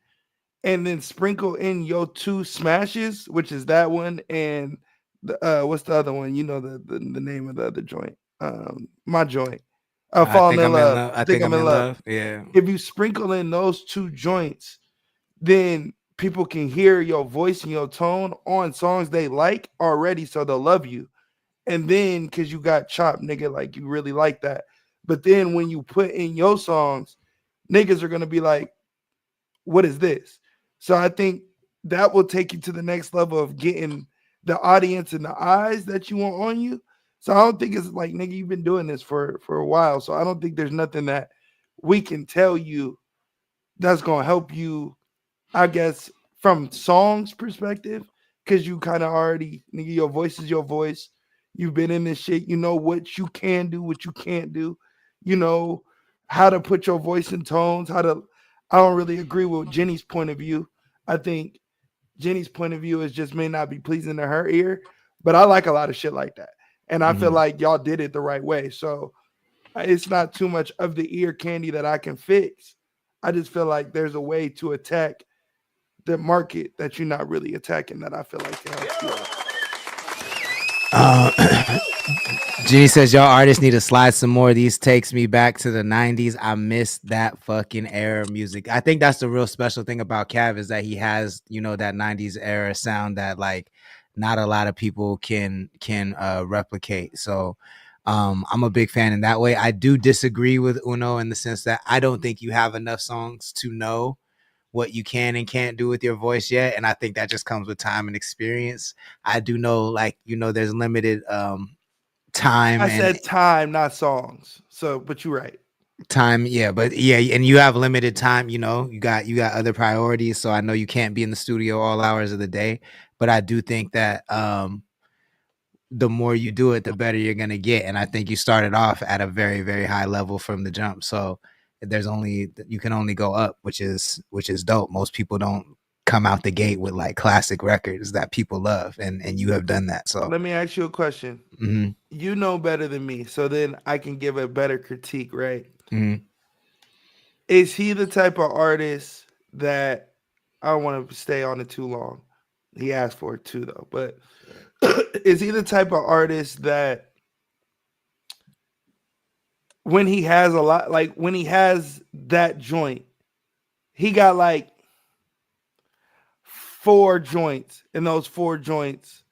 and then sprinkle in your 2 smashes, which is that one and the what's the other one? You know the name of the other joint. My joint. Falling in Love. I think I'm in love. Yeah. If you sprinkle in those 2 joints, then people can hear your voice and your tone on songs they like already, so they'll love you. And then because you got chopped, nigga, like you really like that. But then when you put in your songs, niggas are gonna be like, what is this? So I think that will take you to the next level of getting the audience and the eyes that you want on you. So I don't think it's like, nigga, you've been doing this for a while. So I don't think there's nothing that we can tell you that's gonna help you, I guess, from songs perspective, because you kind of already, nigga, your voice is your voice. You've been in this shit. You know what you can do, what you can't do. You know how to put your voice in tones, how to. I don't really agree with Jenny's point of view. I think Jenny's point of view is just may not be pleasing to her ear, but I like a lot of shit like that. And I feel like y'all did it the right way. So it's not too much of the ear candy that I can fix. I just feel like there's a way to attack the market that you're not really attacking that I feel like can help you. Jenny says, y'all artists need to slide some more. These takes me back to the 90s. I miss that fucking era of music. I think that's the real special thing about Cav is that he has, you know, that 90s era sound that like not a lot of people can replicate. So I'm a big fan in that way. I do disagree with Uno in the sense that I don't think you have enough songs to know what you can and can't do with your voice yet. And I think that just comes with time and experience. I do know, like, you know, there's limited time. I said time, not songs. So, but you're right. Time, yeah, but yeah, and you have limited time, you know, you got other priorities. So I know you can't be in the studio all hours of the day, but I do think that the more you do it, the better you're gonna get. And I think you started off at a very, very high level from the jump. So you can only go up, which is dope. Most people don't come out the gate with like classic records that people love, and you have done that. So let me ask you a question. Mm-hmm. You know better than me, so then I can give a better critique, right? Mm-hmm. Is he the type of artist that I don't want to stay on it too long? He asked for it too, though. But is he the type of artist that when he has a lot, like when he has that joint, he got like 4 joints, and those 4 joints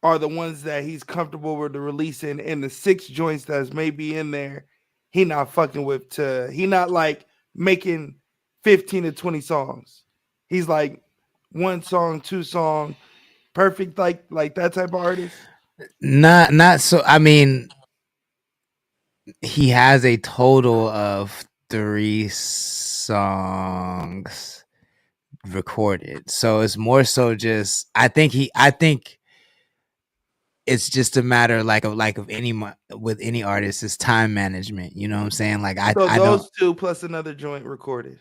are the ones that he's comfortable with the releasing, and the 6 joints that's maybe in there, he not fucking with. He not like making 15 to 20 songs. He's like 1 song, 2 song, perfect, like that type of artist. Not so. I mean, he has a total of 3 songs recorded, so it's more so just I think it's just a matter of any with any artist is time management. You know what I'm saying? Like so those 2 plus another joint recorded,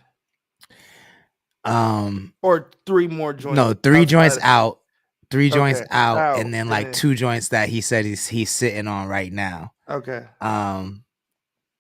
or 3 more joints. No, 3 joints out, 3 joints out, and then like 2 joints that he said he's sitting on right now. Okay.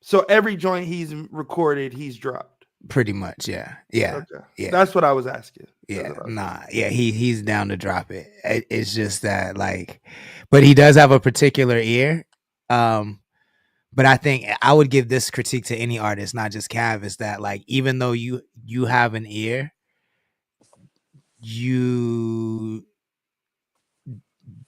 So every joint he's recorded, he's dropped. Pretty much, yeah. Okay. Yeah. That's what I was asking. He's down to drop it. It's just that like, but he does have a particular ear. But I think I would give this critique to any artist, not just Cav, is that like even though you have an ear, you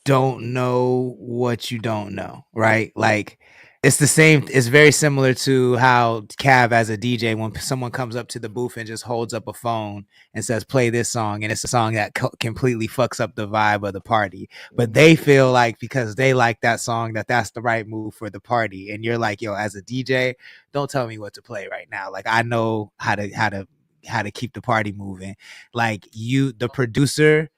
don't know what you don't know, right? Like it's the same. It's very similar to how Cav as a DJ, when someone comes up to the booth and just holds up a phone and says, play this song. And it's a song that completely fucks up the vibe of the party. But they feel like because they like that song, that's the right move for the party. And you're like, yo, as a DJ, don't tell me what to play right now. Like I know how to keep the party moving. Like the producer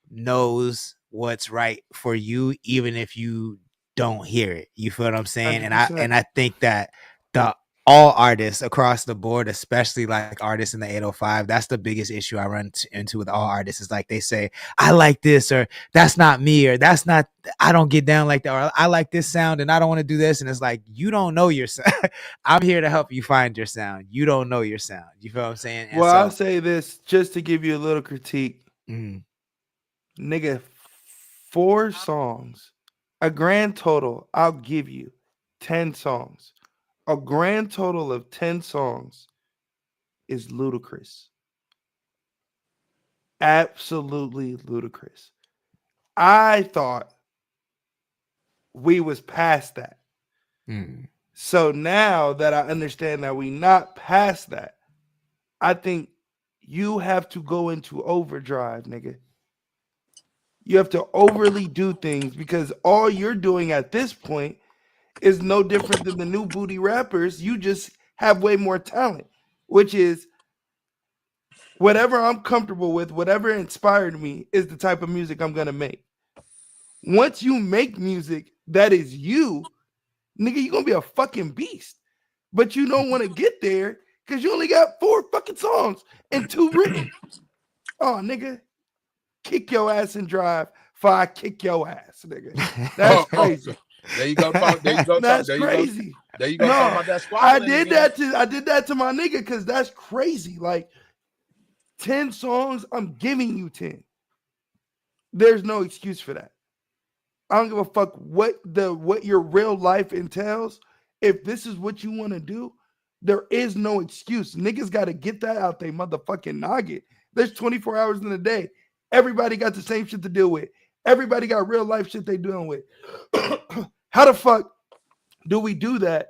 knows what's right for you, even if you don't hear it. You feel what I'm saying? 100%. And I think that all artists across the board, especially like artists in the 805, that's the biggest issue I run into with all artists is like they say, I like this, or that's not me, or I don't get down like that, or I like this sound and I don't want to do this. And it's like, you don't know your sound. I'm here to help you find your sound. You don't know your sound. You feel what I'm saying? And well, I'll say this just to give you a little critique. Nigga, 4 songs. A grand total, I'll give you 10 songs. A grand total of 10 songs is ludicrous. Absolutely ludicrous. I thought we was past that. So now that I understand that we not past that, I think you have to go into overdrive, nigga. You have to overly do things because all you're doing at this point is no different than the new booty rappers. You just have way more talent, which is whatever I'm comfortable with, whatever inspired me is the type of music I'm going to make. Once you make music that is you, nigga, you're going to be a fucking beast. But you don't want to get there because you only got 4 fucking songs and 2 written. Oh, nigga, kick your ass and drive before I kick your ass, nigga. That's crazy. There you go. There you go. That's crazy. There you go. No, Talk about that I did that to my nigga because that's crazy. Like 10 songs, I'm giving you 10. There's no excuse for that. I don't give a fuck what your real life entails. If this is what you want to do, there is no excuse. Niggas got to get that out they motherfucking noggin. There's 24 hours in a day. Everybody got the same shit to deal with. Everybody got real life shit they dealing with. How the fuck do we do that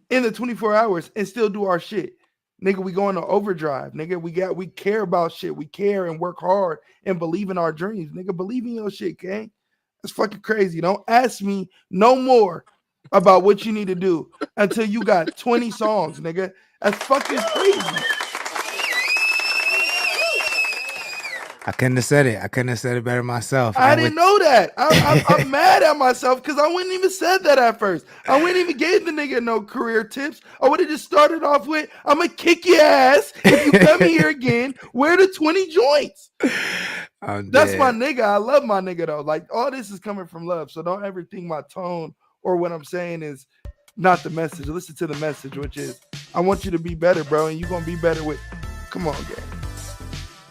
in the 24 hours and still do our shit? Nigga, we go into overdrive. Nigga, we care about shit. We care and work hard and believe in our dreams. Nigga, believe in your shit, gang. That's fucking crazy. Don't ask me no more about what you need to do until you got 20 songs, nigga. That's fucking crazy. I couldn't have said it. I couldn't have said it better myself. I didn't know that. I'm mad at myself because I wouldn't even said that at first. I wouldn't even gave the nigga no career tips. I would have just started off with, I'm going to kick your ass if you come here again. Wear the 20 joints. That's my nigga. I love my nigga, though. Like, all this is coming from love. So don't ever think my tone or what I'm saying is not the message. Listen to the message, which is, I want you to be better, bro. And you're going to be better with, come on, gang.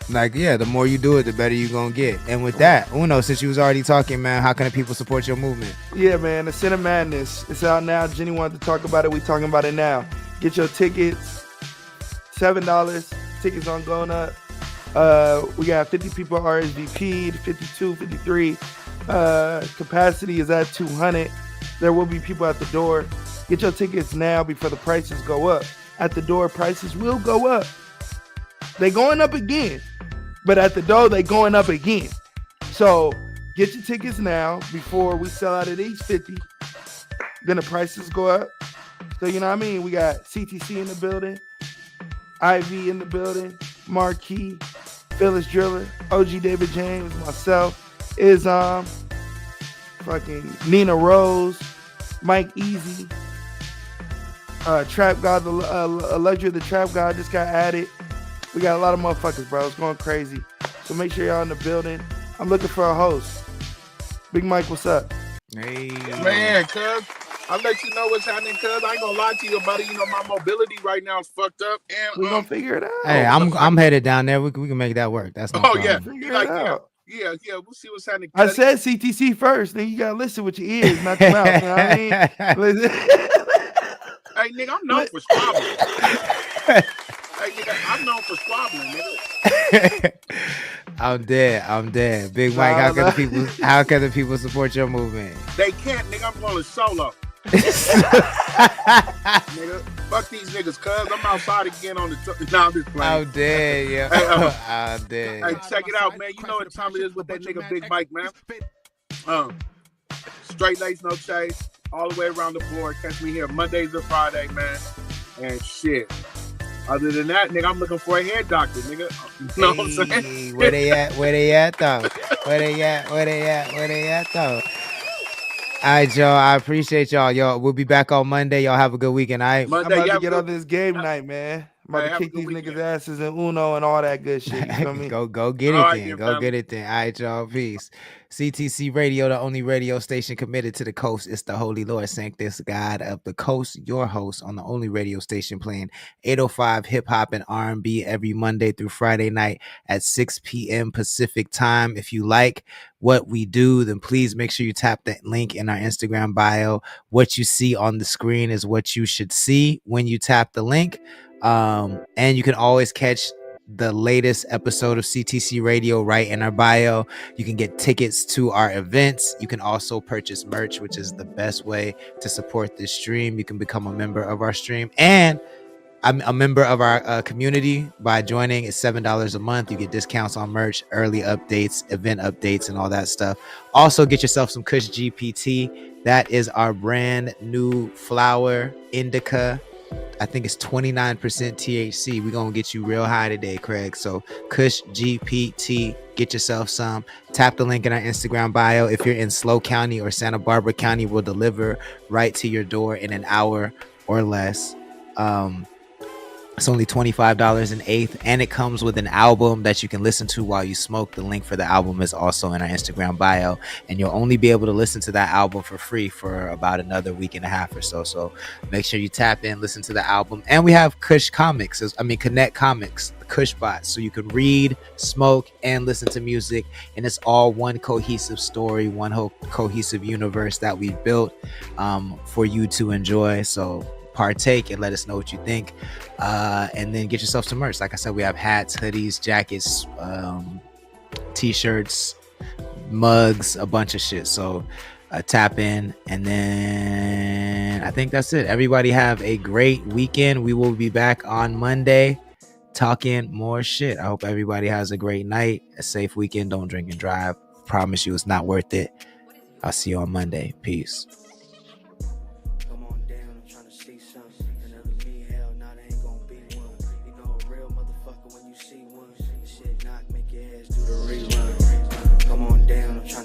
Like, yeah, the more you do it, the better you're going to get. And with that, Uno, since you was already talking, man, how can the people support your movement? Yeah, man, the Sin of Madness. It's out now. Jenny wanted to talk about it. We talking about it now. Get your tickets. $7. Tickets on going up. We got 50 people RSVP'd, 52, 53. Capacity is at 200. There will be people at the door. Get your tickets now before the prices go up. At the door, prices will go up. They going up again. But at the door, they going up again. So get your tickets now before we sell out at each 50. Then the prices go up. So you know what I mean? We got CTC in the building, IV in the building, Marquis, Phyllis Driller, OG David James, myself, Isam, fucking Nina Rose, Mike Easy, Trap God, the Luxury of the Trap God just got added. We got a lot of motherfuckers, bro. It's going crazy. So make sure y'all in the building. I'm looking for a host. Big Mike, what's up? Hey. Man, cuz, I'll let you know what's happening, cuz. I ain't gonna lie to you about it. You know, my mobility right now is fucked up. And we're gonna figure it out. Hey, I'm headed down there. We can make that work. That's no problem. Yeah. Figure it out. Yeah, we'll see what's happening. I said CTC first. Then you gotta listen with your ears, not your mouth. You know what I mean? Hey, nigga, I'm known for squabbling. Hey, nigga, I'm known for squabbling, nigga. I'm dead. Big Mike, how can the people support your movement? They can't, nigga. I'm going solo. Nigga, fuck these niggas, cuz I'm outside again on the now I'm just playing. I'm dead, yeah. Hey, I'm dead. Hey, check it out, man. You know what time it is with that nigga Big Mike, man. Straight lace, no chase, all the way around the board. Catch me here Mondays to Friday, man. And shit. Other than that, nigga, I'm looking for a hair doctor, nigga. You know what I'm saying? Where they at though? Where they at though? All right, y'all. I appreciate y'all. Y'all, we'll be back on Monday. Y'all have a good weekend. All right. Monday, I'm about to get on this game night, man. I'm about to kick these niggas' asses in Uno and all that good shit. You feel me? Go get it then. Go get it then. All right, y'all. Peace. CTC Radio, the only radio station committed to the coast. It's the Holy Lord Sanctus, God of the Coast, your host on the only radio station playing 805 hip hop and R&B every Monday through Friday night at 6 p.m. Pacific time. If you like what we do, then please make sure you tap that link in our Instagram bio. What you see on the screen is what you should see when you tap the link. And you can always catch the latest episode of CTC Radio right in our bio. You can get tickets to our events. You can also purchase merch, which is the best way to support this stream. You can become a member of our stream. And I'm a member of our community by joining. It's $7 a month. You get discounts on merch, early updates, event updates, and all that stuff. Also, get yourself some Kush GPT. That is our brand new flower, indica. I think it's 29% THC. We're going to get you real high today, Craig. So Kush GPT, get yourself some. Tap the link in our Instagram bio. If you're in SLO County or Santa Barbara County, we'll deliver right to your door in an hour or less. It's only $25 an eighth, and it comes with an album that you can listen to while you smoke. The link for the album is also in our Instagram bio, and you'll only be able to listen to that album for free for about another week and a half or so. So make sure you tap in, listen to the album. And we have Kush Comics, Connect Comics, the Kush Bot, so you can read, smoke, and listen to music. And it's all one cohesive story, one whole cohesive universe that we built for you to enjoy. So partake and let us know what you think, and then get yourself some merch. Like I said, we have hats, hoodies, jackets, t-shirts, mugs, a bunch of shit. So tap in, and then I think that's it. Everybody have a great weekend. We will be back on Monday talking more shit. I hope everybody has a great night, a safe weekend. Don't drink and drive. Promise you it's not worth it. I'll see you on Monday. Peace.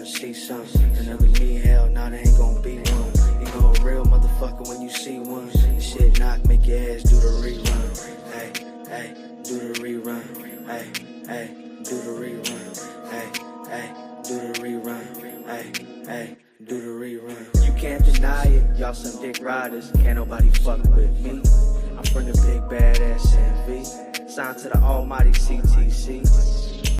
See something, another me, hell, nah, there ain't gonna be one. You know a real motherfucker when you see one. Shit knock, make your ass do the rerun. Hey, do the rerun. Hey, do the rerun. Hey, do the rerun. Hey, do the rerun. You can't deny it, y'all some dick riders. Can't nobody fuck with me. I'm from the big badass NV. Signed to the almighty CTC.